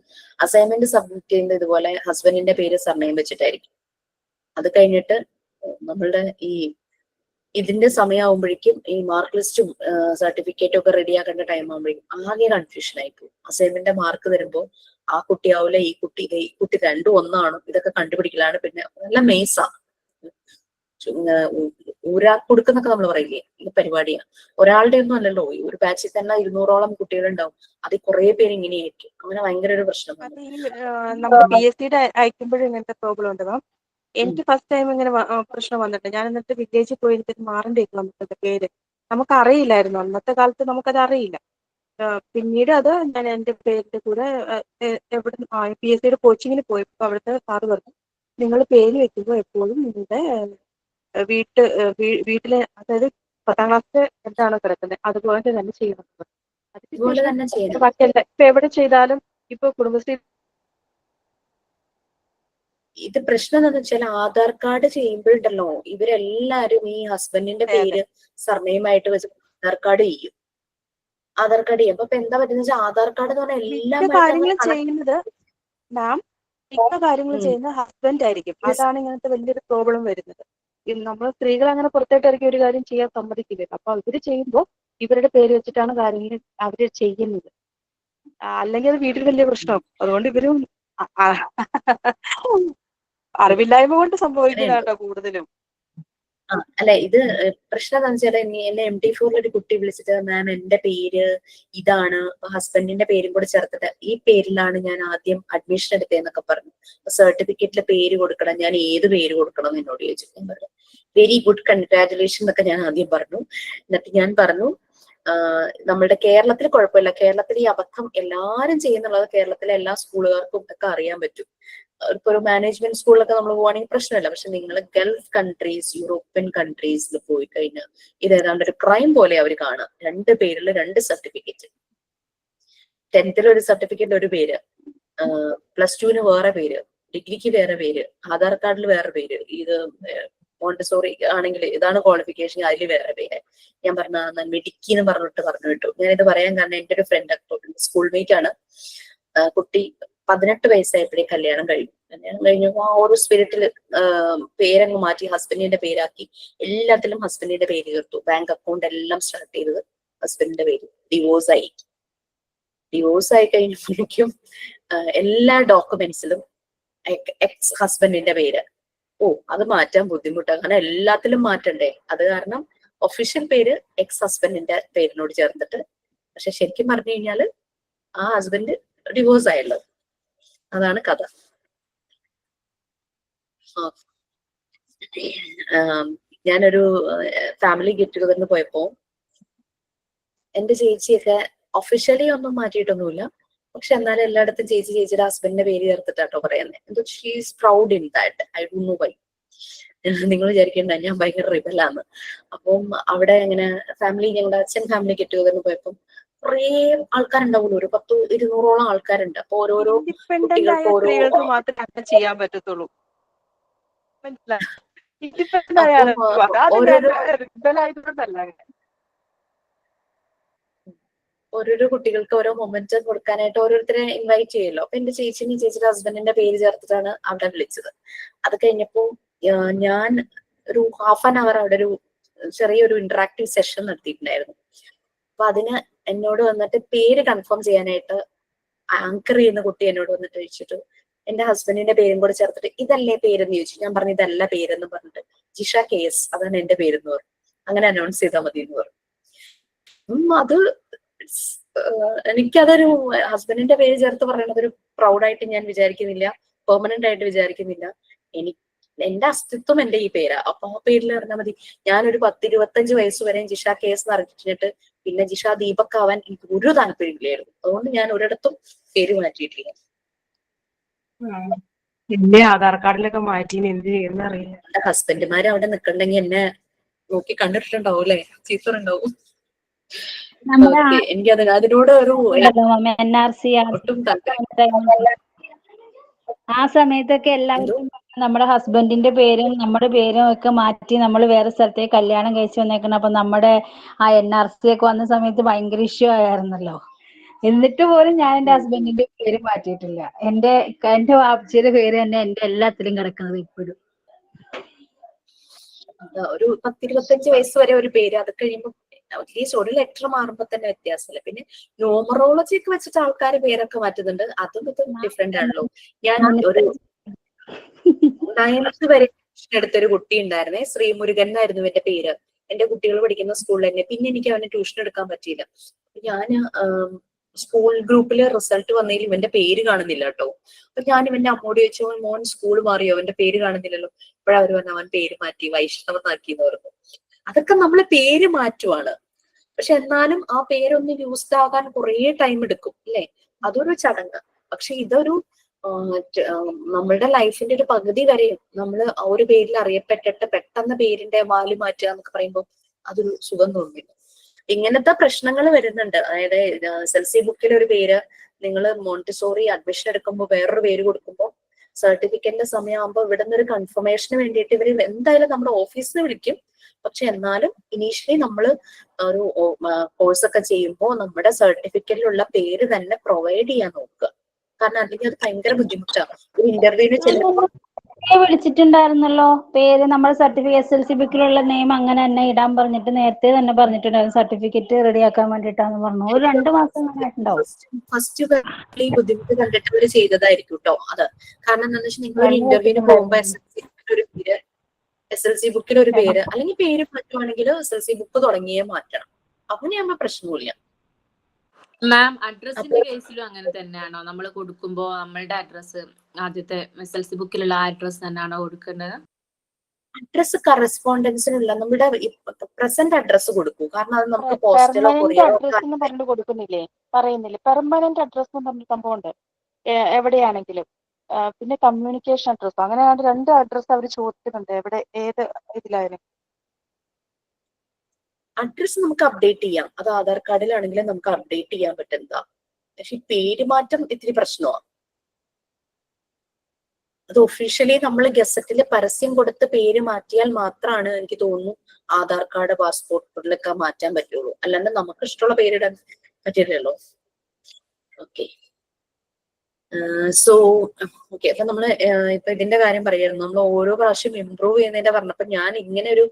അസൈൻമെന്റ് സബ്മിറ്റ് ചെയ്യുന്നത് ഇതുപോലെ ഹസ്ബൻഡിന്റെ പേര് സർനെയിം വെച്ചിട്ടായിരിക്കും. അത് കഴിഞ്ഞിട്ട് നമ്മളുടെ ഇതിന്റെ സമയമാകുമ്പോഴേക്കും ഈ മാർക്ക് ലിസ്റ്റും സർട്ടിഫിക്കറ്റും ഒക്കെ റെഡിയാക്കേണ്ട ടൈം ആകുമ്പോഴേക്കും ആകെ കൺഫ്യൂഷൻ ആയി പോകും. അസൈൻമെന്റ് മാർക്ക് തരുമ്പോൾ ആ കുട്ടിയാവില്ല, ഈ കുട്ടി രണ്ടും ഒന്നാണ്, ഇതൊക്കെ കണ്ടുപിടിക്കലാണ്. പിന്നെ നല്ല മേസാ, ഊരാക്ക് കൊടുക്കുന്നൊക്കെ നമ്മൾ പറയില്ലേ, ഈ പരിപാടിയാണ്. ഒരാളുടെ ഒന്നും അല്ലല്ലോ, ഈ ഒരു ബാച്ചിൽ തന്നെ 200ഓളം കുട്ടികളുണ്ടാവും, അതിൽ കുറെ പേര് ഇങ്ങനെയായിരിക്കും. അങ്ങനെ ഭയങ്കര ഒരു പ്രശ്നം. നമ്മുടെ PSC അയക്കുമ്പോഴും ഇങ്ങനത്തെ പ്രോബ്ലം ഉണ്ട് മാം. എനിക്ക് ഫസ്റ്റ് ടൈം ഇങ്ങനെ പ്രശ്നം വന്നിട്ട് ഞാൻ എന്നിട്ട് വില്ലേജിൽ പോയിട്ട് മാറേണ്ടിയിരിക്കും നമുക്ക് പേര്. നമുക്ക് അറിയില്ലായിരുന്നു, അന്നത്തെ കാലത്ത് നമുക്കത് അറിയില്ല. പിന്നീട് അത് ഞാൻ എൻ്റെ പേരിന്റെ കൂടെ എവിടെ PSC കോച്ചിങ്ങിന് പോയപ്പോൾ അവിടുത്തെ സാറ് പറഞ്ഞു, നിങ്ങൾ പേര് വെക്കുമ്പോൾ എപ്പോഴും നിങ്ങളുടെ വീട്ടിലെ, അതായത് 10ാം ക്ലാസ് എന്താണ് കിടക്കുന്നത് അതുപോലെ തന്നെ ചെയ്യണം. ബാക്കിയല്ല ഇപ്പൊ എവിടെ ചെയ്താലും ഇപ്പൊ കുടുംബശ്രീ ഇത് പ്രശ്നം എന്താണെന്ന് വെച്ചാൽ ആധാർ കാർഡ് ചെയ്യുമ്പോഴുണ്ടല്ലോ, ഇവരെല്ലാരും ഈ ഹസ്ബൻഡിന്റെ പേര് സർനെയിമായിട്ട് വെച്ച് ആധാർ കാർഡ് ചെയ്യും. ആധാർ കാർഡ് ചെയ്യും. അപ്പൊ എന്താ പറ്റുന്ന വെച്ചാൽ ആധാർ കാർഡ് എന്ന് പറഞ്ഞാൽ എല്ലാ കാര്യങ്ങളും ചെയ്യുന്നത് മാം, മിക്ക കാര്യങ്ങളും ചെയ്യുന്നത് ഹസ്ബൻഡ് ആയിരിക്കും. അതാണ് ഇങ്ങനത്തെ വലിയൊരു പ്രോബ്ലം വരുന്നത്. നമ്മൾ സ്ത്രീകൾ അങ്ങനെ പുറത്തോട്ടിറക്കി ഒരു കാര്യം ചെയ്യാൻ സമ്മതിക്കില്ല. അപ്പൊ ഇവര് ചെയ്യുമ്പോൾ ഇവരുടെ പേര് വെച്ചിട്ടാണ് കാര്യങ്ങൾ അവര് ചെയ്യുന്നത്. അല്ലെങ്കിൽ അത് വീട്ടിൽ വലിയ പ്രശ്നം. അതുകൊണ്ട് ഇവരും അറിവില്ലായ്മ കൊണ്ട് സംഭവിക്കുന്ന കേട്ടോ കൂടുതലും. അല്ല, ഇത് പ്രശ്നം എന്താണെന്ന് വെച്ചാൽ എന്നെ MT4 ഒരു കുട്ടി വിളിച്ചിട്ട്, മാം എന്റെ പേര് ഇതാണ്, ഹസ്ബൻഡിന്റെ പേരും കൂടെ ചേർത്തിട്ട് ഈ പേരിലാണ് ഞാൻ ആദ്യം അഡ്മിഷൻ എടുത്തതെന്നൊക്കെ പറഞ്ഞു. സർട്ടിഫിക്കറ്റിലെ പേര് കൊടുക്കണം, ഞാൻ ഏത് പേര് കൊടുക്കണം എന്ന് എന്നോട് ചോദിച്ചു. ഞാൻ പറഞ്ഞു വെരി ഗുഡ്, കൺഗ്രാറ്റുലേഷൻ എന്നൊക്കെ ഞാൻ ആദ്യം പറഞ്ഞു. എന്നിട്ട് ഞാൻ പറഞ്ഞു നമ്മുടെ കേരളത്തിൽ കുഴപ്പമില്ല. കേരളത്തിൽ ഈ അബദ്ധം എല്ലാരും ചെയ്യുന്നുള്ളത് കേരളത്തിലെ എല്ലാ സ്കൂളുകാർക്കും ഒക്കെ അറിയാൻ പറ്റും. ഇപ്പൊ ഒരു മാനേജ്മെന്റ് സ്കൂളിലൊക്കെ നമ്മൾ പോവാണെങ്കിൽ പ്രശ്നമില്ല. പക്ഷെ നിങ്ങൾ ഗൾഫ് കൺട്രീസ്, യൂറോപ്യൻ കൺട്രീസിൽ പോയി കഴിഞ്ഞാൽ ഇത് ഏതാണ്ട് ഒരു ക്രൈം പോലെ അവർ കാണുക. 2 പേരിൽ 2 സർട്ടിഫിക്കറ്റ്. 10th ഒരു സർട്ടിഫിക്കറ്റ് ഒരു പേര്, +2 വേറെ പേര്, ഡിഗ്രിക്ക് വേറെ പേര്, ആധാർ കാർഡിൽ വേറെ പേര്, ഇത് മോണ്ടിസോറി ആണെങ്കിൽ ഇതാണ് ക്വാളിഫിക്കേഷൻ, അതിൽ വേറെ പേര്. ഞാൻ പറഞ്ഞ മെഡിക്കി എന്ന് പറഞ്ഞു വിട്ടു. ഞാനിത് പറയാൻ കാരണം എന്റെ ഒരു ഫ്രണ്ട് സ്കൂൾ മേറ്റ് ആണ്. കുട്ടി 18 വയസ്സായപ്പോഴേ കല്യാണം കഴിഞ്ഞു. ആ ഒരു സ്പിരിറ്റിൽ പേരങ്ങ് മാറ്റി ഹസ്ബൻഡിന്റെ പേരാക്കി. എല്ലാത്തിലും ഹസ്ബൻഡിന്റെ പേര് ചേർത്തു. ബാങ്ക് അക്കൗണ്ട് എല്ലാം സ്റ്റാർട്ട് ചെയ്തത് ഹസ്ബൻഡിന്റെ പേര്. ഡിവോഴ്സ് ആയി കഴിഞ്ഞപ്പോഴേക്കും എല്ലാ ഡോക്യുമെന്റ്സിലും എക്സ് ഹസ്ബൻഡിന്റെ പേര്. അത് മാറ്റാൻ ബുദ്ധിമുട്ടാണ്, കാരണം എല്ലാത്തിലും മാറ്റണ്ടേ. അത് കാരണം ഒഫീഷ്യൽ പേര് എക്സ് ഹസ്ബൻഡിന്റെ പേരിനോട് ചേർത്തിട്ട്, പക്ഷെ ശരിക്കും പറഞ്ഞു കഴിഞ്ഞാല് ആ ഹസ്ബൻഡ് ഡിവോഴ്സ് ആയുള്ളത്. അതാണ് കഥ. ഞാനൊരു ഫാമിലി ഗെറ്റ് ടുഗദറിന് പോയപ്പോ എന്റെ ചേച്ചിയൊക്കെ ഒഫീഷ്യലി ഒന്നും മാറ്റിയിട്ടൊന്നുമില്ല, പക്ഷെ എന്നാലും എല്ലായിടത്തും ചേച്ചിയുടെ ഹസ്ബൻഡിന്റെ പേര് ചേർത്തിട്ടാട്ടോ പറയുന്നത്. എന്തോ she is proud in that. I don't know why. നിങ്ങൾ വിചാരിക്കണ്ട ഞാൻ ഭയങ്കര റിബലാന്ന്. അപ്പം അവിടെ ഇങ്ങനെ ഫാമിലി, ഞങ്ങളുടെ അച്ഛൻ ഫാമിലി ഗെറ്റ് ടുഗദറിന് പോയപ്പം കുറേ ആൾക്കാരുണ്ടാവുമല്ലോ, ഒരു 100-200ഓളം ആൾക്കാരുണ്ട്. അപ്പൊ ഓരോരോ ഇൻഡിപെൻഡന്റ് ആയ സ്ത്രീകൾക്ക് മാത്രമേ അങ്ങനെ ചെയ്യാൻ പറ്റത്തുള്ളൂ. മനസ്സിലായി? ഇൻഡിപെൻഡന്റ് ആയ ഓരോരോ കുട്ടികൾക്ക് ഓരോ മൊമെന്റ് കൊടുക്കാനായിട്ട് ഓരോരുത്തരെ ഇൻവൈറ്റ് ചെയ്യുമല്ലോ. അപ്പൊ എന്റെ ചേച്ചിയുടെ ഹസ്ബൻഡിന്റെ പേര് ചേർത്തിട്ടാണ് അവിടെ വിളിച്ചത്. അത് കഴിഞ്ഞപ്പോ ഞാൻ ഒരു ഹാഫ് ആൻ അവർ അവിടെ ഒരു ചെറിയൊരു ഇന്ററാക്റ്റീവ് സെഷൻ നടത്തിയിട്ടുണ്ടായിരുന്നു. അപ്പൊ അതിന് എന്നോട് വന്നിട്ട് പേര് കൺഫേം ചെയ്യാനായിട്ട് ആങ്കർ ചെയ്യുന്ന കുട്ടി എന്നോട് വന്നിട്ട് ചോദിച്ചിട്ട് എന്റെ ഹസ്ബൻഡിന്റെ പേരും കൂടെ ചേർത്തിട്ട് ഇതല്ലേ പേരെന്ന് ചോദിച്ചു. ഞാൻ പറഞ്ഞു ഇതല്ല പേരെന്ന് പറഞ്ഞിട്ട് ജിഷ KS അതാണ് എന്റെ പേരെന്ന് പറഞ്ഞു. അങ്ങനെ അനൗൺസ് ചെയ്താൽ മതി എന്ന് പറഞ്ഞു. അത് എനിക്കതൊരു ഹസ്ബൻഡിന്റെ പേര് ചേർത്ത് പറയണത് ഒരു പ്രൗഡായിട്ട് ഞാൻ വിചാരിക്കുന്നില്ല, പെർമനന്റ് ആയിട്ട് വിചാരിക്കുന്നില്ല. എന്റെ അസ്തിത്വം എന്റെ ഈ പേരാ. അപ്പൊ ആ പേരിൽ പറഞ്ഞാൽ മതി. ഞാനൊരു 10-25 വയസ്സ് വരെ ജിഷ KS എന്ന് അറിഞ്ഞിട്ട് പിന്നെ ജിഷ ദീപക് ആവാൻ എനിക്ക് ഒരു താല്പര്യമില്ലായിരുന്നു. അതുകൊണ്ട് ഞാൻ ഒരിടത്തും പേര് മാറ്റിയിട്ടില്ല. എന്റെ ആധാർ കാർഡിലൊക്കെ മാറ്റി എന്ത് ചെയ്യുന്ന അറിയില്ല. എന്റെ ഹസ്ബൻഡുമാര് അവിടെ നിക്കണ്ടെങ്കിൽ എന്നെ നോക്കി കണ്ടിട്ടുണ്ടാവും അല്ലെ, ചീത്തറുണ്ടാവും. എനിക്കത് അതിനോട് ഒരു ഒട്ടും താല്പര്യം. ആ സമയത്തൊക്കെ എല്ലാവർക്കും നമ്മുടെ ഹസ്ബൻഡിന്റെ പേരും നമ്മുടെ പേരും ഒക്കെ മാറ്റി നമ്മൾ വേറെ സ്ഥലത്തേക്ക് കല്യാണം കഴിച്ചു വന്നേക്കണം. അപ്പൊ നമ്മുടെ ആ NRC ഒക്കെ വന്ന സമയത്ത് ഭയങ്കര ഇഷ്യൂ ആയിരുന്നല്ലോ. എന്നിട്ട് പോലും ഞാൻ എന്റെ ഹസ്ബൻഡിന്റെ പേര് മാറ്റിയിട്ടില്ല. എന്റെ വാപ്പച്ചിയുടെ പേര് തന്നെ എന്റെ എല്ലാത്തിലും കിടക്കുന്നത് ഇപ്പോഴും. ഒരു 10-25 വയസ്സ് വരെ ഒരു പേര്, അത് കഴിയുമ്പോൾ അറ്റ്ലീസ്റ്റ് ഒരു ലെറ്റർ മാറുമ്പോ തന്നെ വ്യത്യാസമില്ല. പിന്നെ ന്യൂമറോളജി ഒക്കെ വെച്ചിട്ട് ആൾക്കാർ പേരൊക്കെ മാറ്റുന്നുണ്ട്, അതും ഇതും ഡിഫറെന്റ് ആണല്ലോ. ഞാൻ ഒരു 9th വരെ എടുത്തൊരു കുട്ടി ഉണ്ടായിരുന്നേ, ശ്രീമുരുകൻ എന്നായിരുന്നു എന്റെ പേര്. എന്റെ കുട്ടികൾ പഠിക്കുന്ന സ്കൂളിൽ തന്നെ. പിന്നെ എനിക്ക് അവന് ട്യൂഷൻ എടുക്കാൻ പറ്റിയില്ല. ഞാൻ സ്കൂൾ ഗ്രൂപ്പില് റിസൾട്ട് വന്നതിൽ ഇവന്റെ പേര് കാണുന്നില്ല കേട്ടോ. അപ്പൊ ഞാൻ ഇവന്റെ അമ്മോട് ചോദിച്ചു, മോൻ സ്കൂൾ മാറിയോ, അവന്റെ പേര് കാണുന്നില്ലല്ലോ. ഇപ്പോഴവര് പറഞ്ഞു അവൻ പേര് മാറ്റി വൈഷ്ണവനാക്കി എന്ന് പറഞ്ഞു. അതൊക്കെ നമ്മള് പേര് മാറ്റുവാണ്, പക്ഷെ എന്നാലും ആ പേരൊന്ന് യൂസ്ഡ് ആകാൻ കുറേ ടൈം എടുക്കും അല്ലെ. അതൊരു ചടങ്ങ്. പക്ഷെ ഇതൊരു നമ്മളുടെ ലൈഫിന്റെ ഒരു പകുതി വരെ നമ്മൾ ആ ഒരു പേരിൽ അറിയപ്പെട്ടിട്ട് പെട്ടെന്ന് പേരിന്റെ വാല് മാറ്റുക എന്നൊക്കെ പറയുമ്പോൾ അതൊരു സുഖം തോന്നില്ല. ഇങ്ങനത്തെ പ്രശ്നങ്ങൾ വരുന്നുണ്ട്. അതായത് SLC ബുക്കിൽ ഒരു പേര്, നിങ്ങൾ മോണ്ടിസോറി അഡ്മിഷൻ എടുക്കുമ്പോൾ വേറൊരു പേര് കൊടുക്കുമ്പോൾ സർട്ടിഫിക്കറ്റിന്റെ സമയമാകുമ്പോൾ ഇവിടെ നിന്ന് ഒരു കൺഫർമേഷന് വേണ്ടിയിട്ട് ഇവർ എന്തായാലും നമ്മുടെ ഓഫീസിൽ വിളിക്കും. പക്ഷെ എന്നാലും ഇനീഷ്യലി നമ്മൾ ഒരു കോഴ്സ് ഒക്കെ ചെയ്യുമ്പോൾ നമ്മുടെ സർട്ടിഫിക്കറ്റിലുള്ള പേര് തന്നെ പ്രൊവൈഡ് ചെയ്യാൻ നോക്കുക. കാരണം അല്ലെങ്കിൽ അത് ഭയങ്കര ബുദ്ധിമുട്ടാണ്. ഒരു ഇന്റർവ്യൂവിന് ചെല്ലുമ്പോൾ വിളിച്ചിട്ടുണ്ടായിരുന്നല്ലോ, പേര് നമ്മുടെ സർട്ടിഫിക്കറ്റ് SLC ബുക്കിലുള്ള നെയിം അങ്ങനെ തന്നെ ഇടാൻ പറഞ്ഞിട്ട് നേരത്തെ തന്നെ പറഞ്ഞിട്ടുണ്ടായിരുന്നു. സർട്ടിഫിക്കറ്റ് റെഡിയാക്കാൻ വേണ്ടിട്ടാന്ന് പറഞ്ഞു. ഒരു 2 മാസം ഉണ്ടാവും. ഫസ്റ്റ് ഈ ബുദ്ധിമുട്ട് കണ്ടിട്ട് അവര് ചെയ്തതായിരിക്കും കേട്ടോ അത്. കാരണം എന്താണെന്ന് വെച്ചാൽ നിങ്ങൾ ഒരു ഇന്റർവ്യൂവിന് പോകുമ്പോൾ SLC ബുക്കിൽ ഒരു പേര് അല്ലെങ്കിൽ പേര് മാറ്റുവാണെങ്കിൽ SLC ബുക്ക് തുടങ്ങിയേ മാറ്റണം. അങ്ങനെയാകുമ്പോ പ്രശ്നമില്ല. മാം അഡ്രസ്സിന്റെ കേസിലും അങ്ങനെ തന്നെയാണോ? നമ്മൾ കൊടുക്കുമ്പോ നമ്മളുടെ അഡ്രസ്സ് ആദ്യത്തെ SLC ബുക്കിലുള്ള ആ അഡ്രസ് തന്നെയാണോ കൊടുക്കേണ്ടത്? അഡ്രസ് കറസ്പോണ്ടൻസിനുള്ള നമ്മുടെ പ്രസന്റ് അഡ്രസ് കൊടുക്കൂ. കാരണം അത് നമുക്ക് പോസ്റ്റലോ പെർമനന്റ് കൊറിയറോ അഡ്രസ് എന്ന് പറഞ്ഞിട്ട് കൊടുക്കുന്നില്ലേ, പറയുന്നില്ലേ പെർമനന്റ് അഡ്രസ് എന്ന് പറഞ്ഞ സംഭവമുണ്ട് എവിടെയാണെങ്കിലും. പിന്നെ കമ്മ്യൂണിക്കേഷൻ അഡ്രസ്, അങ്ങനെയാണ് 2 അഡ്രസ് അവർ ചോദിക്കുന്നുണ്ട് എവിടെ ഏത് ഇതിലായാലും. അഡ്രസ് നമുക്ക് അപ്ഡേറ്റ് ചെയ്യാം, അത് ആധാർ കാർഡിലാണെങ്കിലും നമുക്ക് അപ്ഡേറ്റ് ചെയ്യാൻ പറ്റുന്നതാ. പക്ഷെ ഈ പേര് മാറ്റം ഇത്തിരി പ്രശ്നമാണ്. അത് ഒഫീഷ്യലി നമ്മൾ ഗസറ്റിൽ പരസ്യം കൊടുത്ത് പേര് മാറ്റിയാൽ മാത്രമാണ് എനിക്ക് തോന്നുന്നു ആധാർ കാർഡ് പാസ്പോർട്ടിലൊക്കെ മാറ്റാൻ പറ്റുള്ളൂ. അല്ലാണ്ട് നമുക്ക് ഇഷ്ടമുള്ള പേരിടാൻ പറ്റില്ലല്ലോ. ഓക്കെ സോ ഓക്കെ അപ്പൊ നമ്മള് ഇപ്പൊ ഇതിന്റെ കാര്യം പറയായിരുന്നു. നമ്മൾ ഓരോ പ്രാവശ്യം ഇമ്പ്രൂവ് ചെയ്യുന്നതിന്റെ പറഞ്ഞപ്പോ ഞാൻ ഇങ്ങനെ ഒരു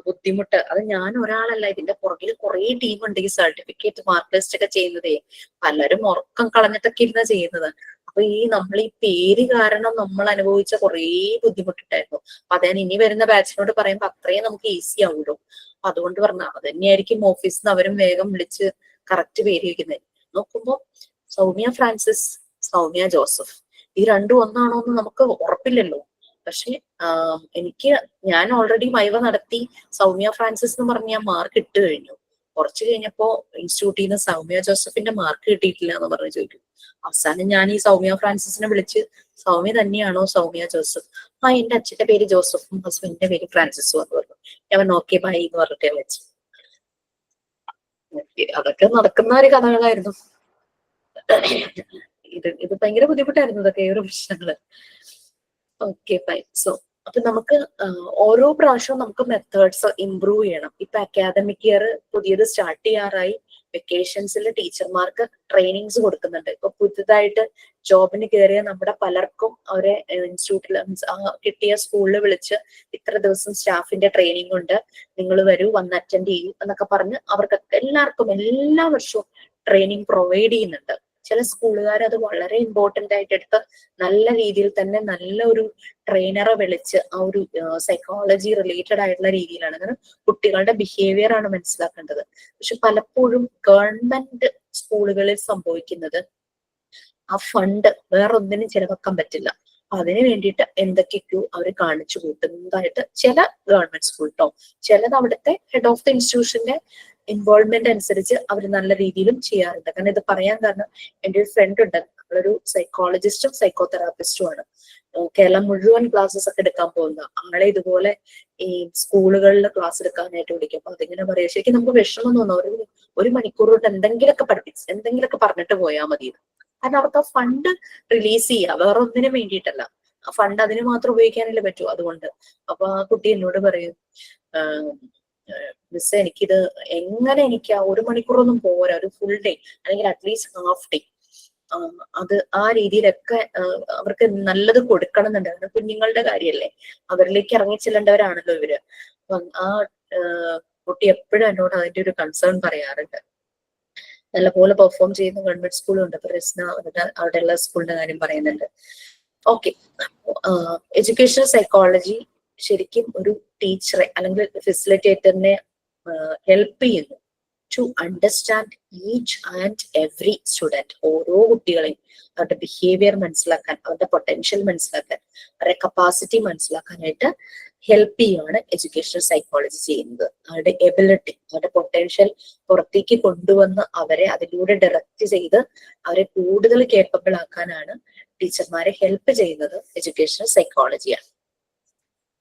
ബുദ്ധിമുട്ട്, അത് ഞാൻ ഒരാളല്ല, ഇതിന്റെ പുറകിൽ കുറെ ടീമുണ്ട് ഈ സർട്ടിഫിക്കറ്റ് മാർക്ക് ലിസ്റ്റ് ഒക്കെ ചെയ്യുന്നതേ. പലരും ഉറക്കം കളഞ്ഞിട്ടൊക്കെ ഇരുന്ന ചെയ്യുന്നത്. അപ്പൊ നമ്മൾ ഈ പേര് കാരണം നമ്മൾ അനുഭവിച്ച കുറേ ബുദ്ധിമുട്ടുണ്ടായിരുന്നു. അപ്പൊ ഞാൻ ഇനി വരുന്ന ബാച്ചിനോട് പറയുമ്പോ അത്രയും നമുക്ക് ഈസി ആവുമല്ലോ. അപ്പൊ അതുകൊണ്ട് പറഞ്ഞ അത് തന്നെയായിരിക്കും ഓഫീസിൽ നിന്ന് അവരും വേഗം വിളിച്ച് കറക്റ്റ് പേര് വയ്ക്കുന്നത്. നോക്കുമ്പോ സൗമ്യ ഫ്രാൻസിസ്, സൗമ്യ ജോസഫ്, ഈ രണ്ടും ഒന്നാണോ എന്ന് നമുക്ക് ഉറപ്പില്ലല്ലോ. പക്ഷെ ഞാൻ ഓൾറെഡി വൈവ നടത്തി സൗമ്യ ഫ്രാൻസിസ് എന്ന് പറഞ്ഞ് ഞാൻ മാർക്ക് ഇട്ട് കഴിഞ്ഞു. കുറച്ച് കഴിഞ്ഞപ്പോ ഇൻസ്റ്റിറ്റ്യൂട്ടിൽ നിന്ന് സൗമ്യ ജോസഫിന്റെ മാർക്ക് കിട്ടിയിട്ടില്ല എന്ന് പറഞ്ഞ് ചോദിക്കും. അവസാനം ഞാൻ ഈ സൗമ്യ ഫ്രാൻസിസിനെ വിളിച്ച് സൗമ്യ തന്നെയാണോ സൗമ്യ ജോസഫ്? എന്റെ അച്ഛന്റെ പേര് ജോസഫും ഹസ്ബൻഡിന്റെ പേര് ഫ്രാൻസിസും എന്ന് പറഞ്ഞു. ഞാൻ ഓക്കെ ബൈ എന്ന് പറഞ്ഞിട്ടേ വെച്ചു. അതൊക്കെ നടക്കുന്ന ഒരു കഥകളായിരുന്നു. ഇത് ഭയങ്കര ബുദ്ധിമുട്ടായിരുന്നു ഇതൊക്കെ, ഓരോ പ്രശ്നങ്ങള്. Okay fine. സോ അപ്പൊ നമുക്ക് ഓരോ പ്രാവശ്യവും നമുക്ക് മെത്തേഡ്സ് ഇംപ്രൂവ് ചെയ്യണം. ഇപ്പൊ അക്കാദമിക് ഇയർ പുതിയത് സ്റ്റാർട്ട് ചെയ്യാറായി. വെക്കേഷൻസിൽ ടീച്ചർമാർക്ക് ട്രെയിനിങ്സ് കൊടുക്കുന്നുണ്ട്. ഇപ്പൊ പുതുതായിട്ട് ജോബിന് കയറിയ നമ്മുടെ പലർക്കും അവരെ ഇൻസ്റ്റിറ്റ്യൂട്ടിൽ കിട്ടിയ സ്കൂളിൽ വിളിച്ച് ഇത്ര ദിവസം സ്റ്റാഫിന്റെ ട്രെയിനിങ് ഉണ്ട്, നിങ്ങൾ വരൂ, വന്ന് അറ്റൻഡ് ചെയ്യൂ എന്നൊക്കെ പറഞ്ഞ് അവർക്ക് എല്ലാവർക്കും എല്ലാ വർഷവും ട്രെയിനിങ് പ്രൊവൈഡ് ചെയ്യുന്നുണ്ട്. ചില സ്കൂളുകാർ അത് വളരെ ഇമ്പോർട്ടന്റ് ആയിട്ട് എടുത്ത് നല്ല രീതിയിൽ തന്നെ നല്ല ഒരു ട്രെയിനറെ വിളിച്ച് ആ ഒരു സൈക്കോളജി റിലേറ്റഡ് ആയിട്ടുള്ള രീതിയിലാണ്. കാരണം കുട്ടികളുടെ ബിഹേവിയർ ആണ് മനസ്സിലാക്കേണ്ടത്. പക്ഷെ പലപ്പോഴും ഗവൺമെന്റ് സ്കൂളുകളിൽ സംഭവിക്കുന്നത് ആ ഫണ്ട് വേറൊന്നിനും ചെലവാക്കാൻ പറ്റില്ല. അതിന് വേണ്ടിയിട്ട് എന്തൊക്കെയോ അവർ കാണിച്ചു കൂട്ടുന്നതായിട്ട് ചില ഗവൺമെന്റ് സ്കൂൾ കേട്ടോ. ചിലത് അവിടുത്തെ ഹെഡ് ഓഫ് ദി ഇൻസ്റ്റിറ്റ്യൂഷന്റെ ഇൻവോൾവ്മെന്റ് അനുസരിച്ച് അവർ നല്ല രീതിയിലും ചെയ്യാറുണ്ട്. കാരണം ഇത് പറയാൻ കാരണം എൻ്റെ ഒരു ഫ്രണ്ട് ഉണ്ട്, അവളൊരു സൈക്കോളജിസ്റ്റും സൈക്കോതെറാപ്പിസ്റ്റും ആണ്. കേരളം മുഴുവൻ ക്ലാസ്സസ് ഒക്കെ എടുക്കാൻ പോകുന്ന ആളെ ഇതുപോലെ ഈ സ്കൂളുകളിൽ ക്ലാസ് എടുക്കാനായിട്ട് വിളിക്കും. അപ്പൊ അതിങ്ങനെ പറയാം, ശരിക്കും നമുക്ക് വിഷമം തോന്നുന്നു. ഒരു മണിക്കൂർ തൊട്ട് എന്തെങ്കിലുമൊക്കെ പഠിപ്പിച്ച് എന്തെങ്കിലുമൊക്കെ പറഞ്ഞിട്ട് പോയാൽ മതി. കാരണം അവർക്ക് ആ ഫണ്ട് റിലീസ് ചെയ്യുക, വേറെ ഒന്നിനും വേണ്ടിയിട്ടല്ല. ആ ഫണ്ട് അതിന് മാത്രം ഉപയോഗിക്കാനല്ലേ പറ്റൂ. അതുകൊണ്ട് അപ്പൊ ആ കുട്ടി എന്നോട് പറയും, മിസ് എനിക്കിത് എങ്ങനെ എനിക്ക് 1 മണിക്കൂറൊന്നും പോരാ, ഒരു ഫുൾ ഡേ അല്ലെങ്കിൽ അറ്റ്ലീസ്റ്റ് ഹാഫ് ഡേ, അത് ആ രീതിയിലൊക്കെ അവർക്ക് നല്ലത് കൊടുക്കണം എന്നുണ്ട്. കുഞ്ഞുങ്ങളുടെ കാര്യമല്ലേ, അവരിലേക്ക് ഇറങ്ങി ചെല്ലേണ്ടവരാണല്ലോ ഇവര്. ആ കുട്ടി എപ്പോഴും എന്നോട് അതിന്റെ ഒരു കൺസേൺ പറയാറുണ്ട്. നല്ലപോലെ പെർഫോം ചെയ്യുന്ന ഗവൺമെന്റ് സ്കൂളും ഉണ്ട്. അപ്പൊ രസ്ന അവിടെയുള്ള സ്കൂളിന്റെ കാര്യം പറയുന്നുണ്ട്. ഓക്കെ, എഡ്യൂക്കേഷണൽ സൈക്കോളജി ശരിക്കും ഒരു ടീച്ചറെ അല്ലെങ്കിൽ ഫെസിലിറ്റേറ്ററിനെ ഹെൽപ്പ് ചെയ്യുന്നു to understand each and every student. ഓരോ കുട്ടികളെയും അവരുടെ ബിഹേവിയർ മനസ്സിലാക്കാൻ, അവരുടെ പൊട്ടൻഷ്യൽ മനസ്സിലാക്കാൻ, അവരുടെ കപ്പാസിറ്റി മനസ്സിലാക്കാനായിട്ട് ഹെൽപ്പ് ചെയ്യുകയാണ് എഡ്യൂക്കേഷണൽ സൈക്കോളജി ചെയ്യുന്നത്. അവരുടെ എബിലിറ്റി, അവരുടെ പൊട്ടൻഷ്യൽ പുറത്തേക്ക് കൊണ്ടുവന്ന് അവരെ അതിലൂടെ ഡയറക്റ്റ് ചെയ്ത് അവരെ കൂടുതൽ കേപ്പബിൾ ആക്കാനാണ് ടീച്ചർമാരെ ഹെൽപ്പ് ചെയ്യുന്നത് എഡ്യൂക്കേഷണൽ സൈക്കോളജിയാണ്.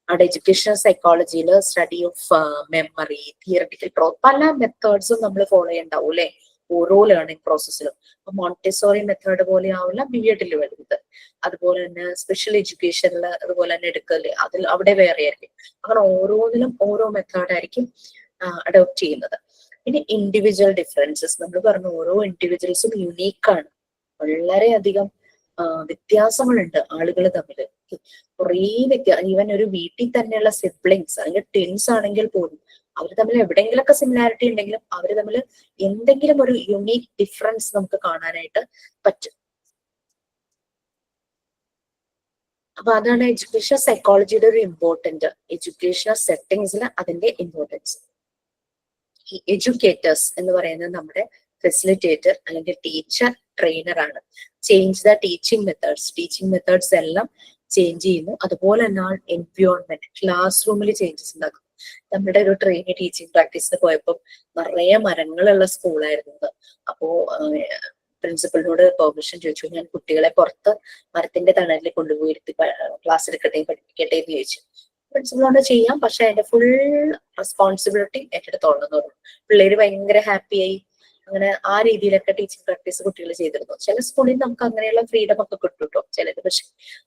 അവിടെ എഡ്യൂക്കേഷണൽ സൈക്കോളജിയിൽ സ്റ്റഡി ഓഫ് മെമ്മറി, തിയററ്റിക്കൽ പല മെത്തേഡ്സും നമ്മൾ ഫോളോ ചെയ്യണ്ടാവും അല്ലെ ഓരോ ലേണിംഗ് പ്രോസസ്സിലും. അപ്പൊ മോണ്ടിസോറി മെത്തേഡ് പോലെ ആവില്ല BEdൽ വരുന്നത്. അതുപോലെ തന്നെ സ്പെഷ്യൽ എഡ്യൂക്കേഷനിൽ അതുപോലെ തന്നെ എടുക്കല് അവിടെ വേറെ ആയിരിക്കും. അങ്ങനെ ഓരോന്നിലും ഓരോ മെത്തേഡ് ആയിരിക്കും അഡോപ്റ്റ് ചെയ്യുന്നത്. പിന്നെ ഇൻഡിവിജ്വൽ ഡിഫറൻസസ് നമ്മൾ പറഞ്ഞു, ഓരോ ഇൻഡിവിജ്വൽസും യുണീക്കാണ്. വളരെയധികം വ്യത്യാസങ്ങളുണ്ട് ആളുകൾ തമ്മിൽ. കുറേ ഈവൻ ഒരു വീട്ടിൽ തന്നെയുള്ള സിബ്ലിങ്സ് അല്ലെങ്കിൽ ട്വിൻസ് ആണെങ്കിൽ പോലും അവർ തമ്മിൽ എവിടെയെങ്കിലൊക്കെ സിമിലാരിറ്റി ഉണ്ടെങ്കിലും അവർ തമ്മിൽ എന്തെങ്കിലും ഒരു യുണീക് ഡിഫറൻസ് നമുക്ക് കാണാനായിട്ട് പറ്റും. അപ്പൊ അതാണ് എഡ്യൂക്കേഷണൽ സൈക്കോളജിയുടെ ഒരു ഇമ്പോർട്ടന്റ്, എഡ്യൂക്കേഷണൽ സെറ്റിംഗ്സിൽ അതിന്റെ ഇമ്പോർട്ടൻസ്. ഈ എഡ്യൂക്കേറ്റേഴ്സ് എന്ന് പറയുന്നത് നമ്മുടെ ഫെസിലിറ്റേറ്റർ അല്ലെങ്കിൽ ടീച്ചർ ട്രെയിനർ ആണ്. ചേഞ്ച് ദ ടീച്ചിങ് മെത്തേഡ്സ് എല്ലാം ചേഞ്ച് ചെയ്യുന്നു. അതുപോലെ തന്നെ ആ എൻവയോൺമെന്റ് ക്ലാസ് റൂമിൽ ചേഞ്ചസ് ഉണ്ടാക്കും. നമ്മുടെ ഒരു ട്രെയിനിങ് ടീച്ചിങ് പ്രാക്ടീസിന് പോയപ്പോൾ നിറയെ മരങ്ങളുള്ള സ്കൂളായിരുന്നു അത്. അപ്പോ പ്രിൻസിപ്പലിനോട് പെർമിഷൻ ചോദിച്ചു, ഞാൻ കുട്ടികളെ പുറത്ത് മരത്തിന്റെ തണലിൽ കൊണ്ടുപോയി ഇരുത്തി ക്ലാസ് എടുക്കട്ടെ പഠിപ്പിക്കട്ടെ എന്ന് ചോദിച്ചു. പ്രിൻസിപ്പളിനോട് ചെയ്യാം, പക്ഷെ അതിന്റെ ഫുൾ റെസ്പോൺസിബിലിറ്റി എന്റെ അടുത്തോളം എന്ന് പറഞ്ഞു. പിള്ളേര് ഭയങ്കര ഹാപ്പിയായി. അങ്ങനെ ആ രീതിയിലൊക്കെ ടീച്ചിങ് പ്രാക്ടീസ് കുട്ടികൾ ചെയ്തിരുന്നു. ചില സ്കൂളിൽ നമുക്ക് അങ്ങനെയുള്ള ഫ്രീഡം ഒക്കെ കിട്ടും കേട്ടോ, ചിലത് പക്ഷെ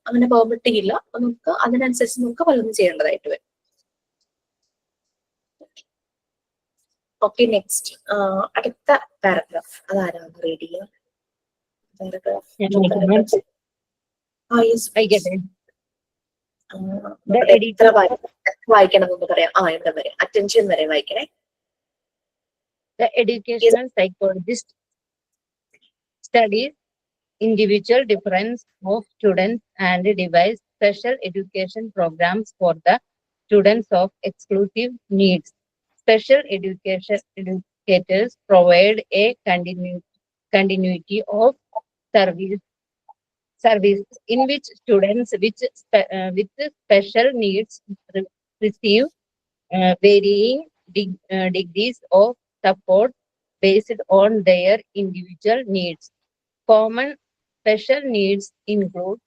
അങ്ങനെ പെർമിറ്റ് ചെയ്യില്ല. അപ്പൊ നമുക്ക് അതിനനുസരിച്ച് നമുക്ക് പലതും ചെയ്യേണ്ടതായിട്ട് വരും. ഓക്കെ, നെക്സ്റ്റ് അടുത്ത പാരഗ്രാഫ് അതാരാണ് റീഡ് ചെയ്യുക? പാരഗ്രാഫ് എത്ര വായിക്കണമെന്ന് പറയാം. ഇവിടെ വരെ അറ്റൻഷൻ വരെ വായിക്കണേ. The educational psychologist studies individual difference of students and devise special education programs for the students of exclusive needs. Special educators provide a continuity of service in which students with special needs receive varying degrees of support based on their individual needs. Common special needs include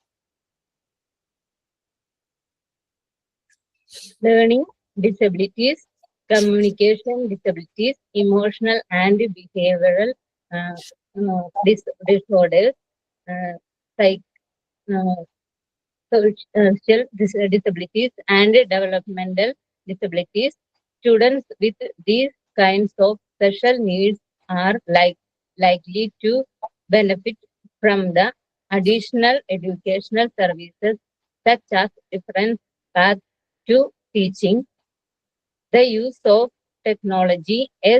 learning disabilities, communication disabilities, emotional and behavioral disorders, social disabilities, and developmental disabilities. Students with these kinds of special needs are likely to benefit from the additional educational services such as different paths to teaching, the use of technology, a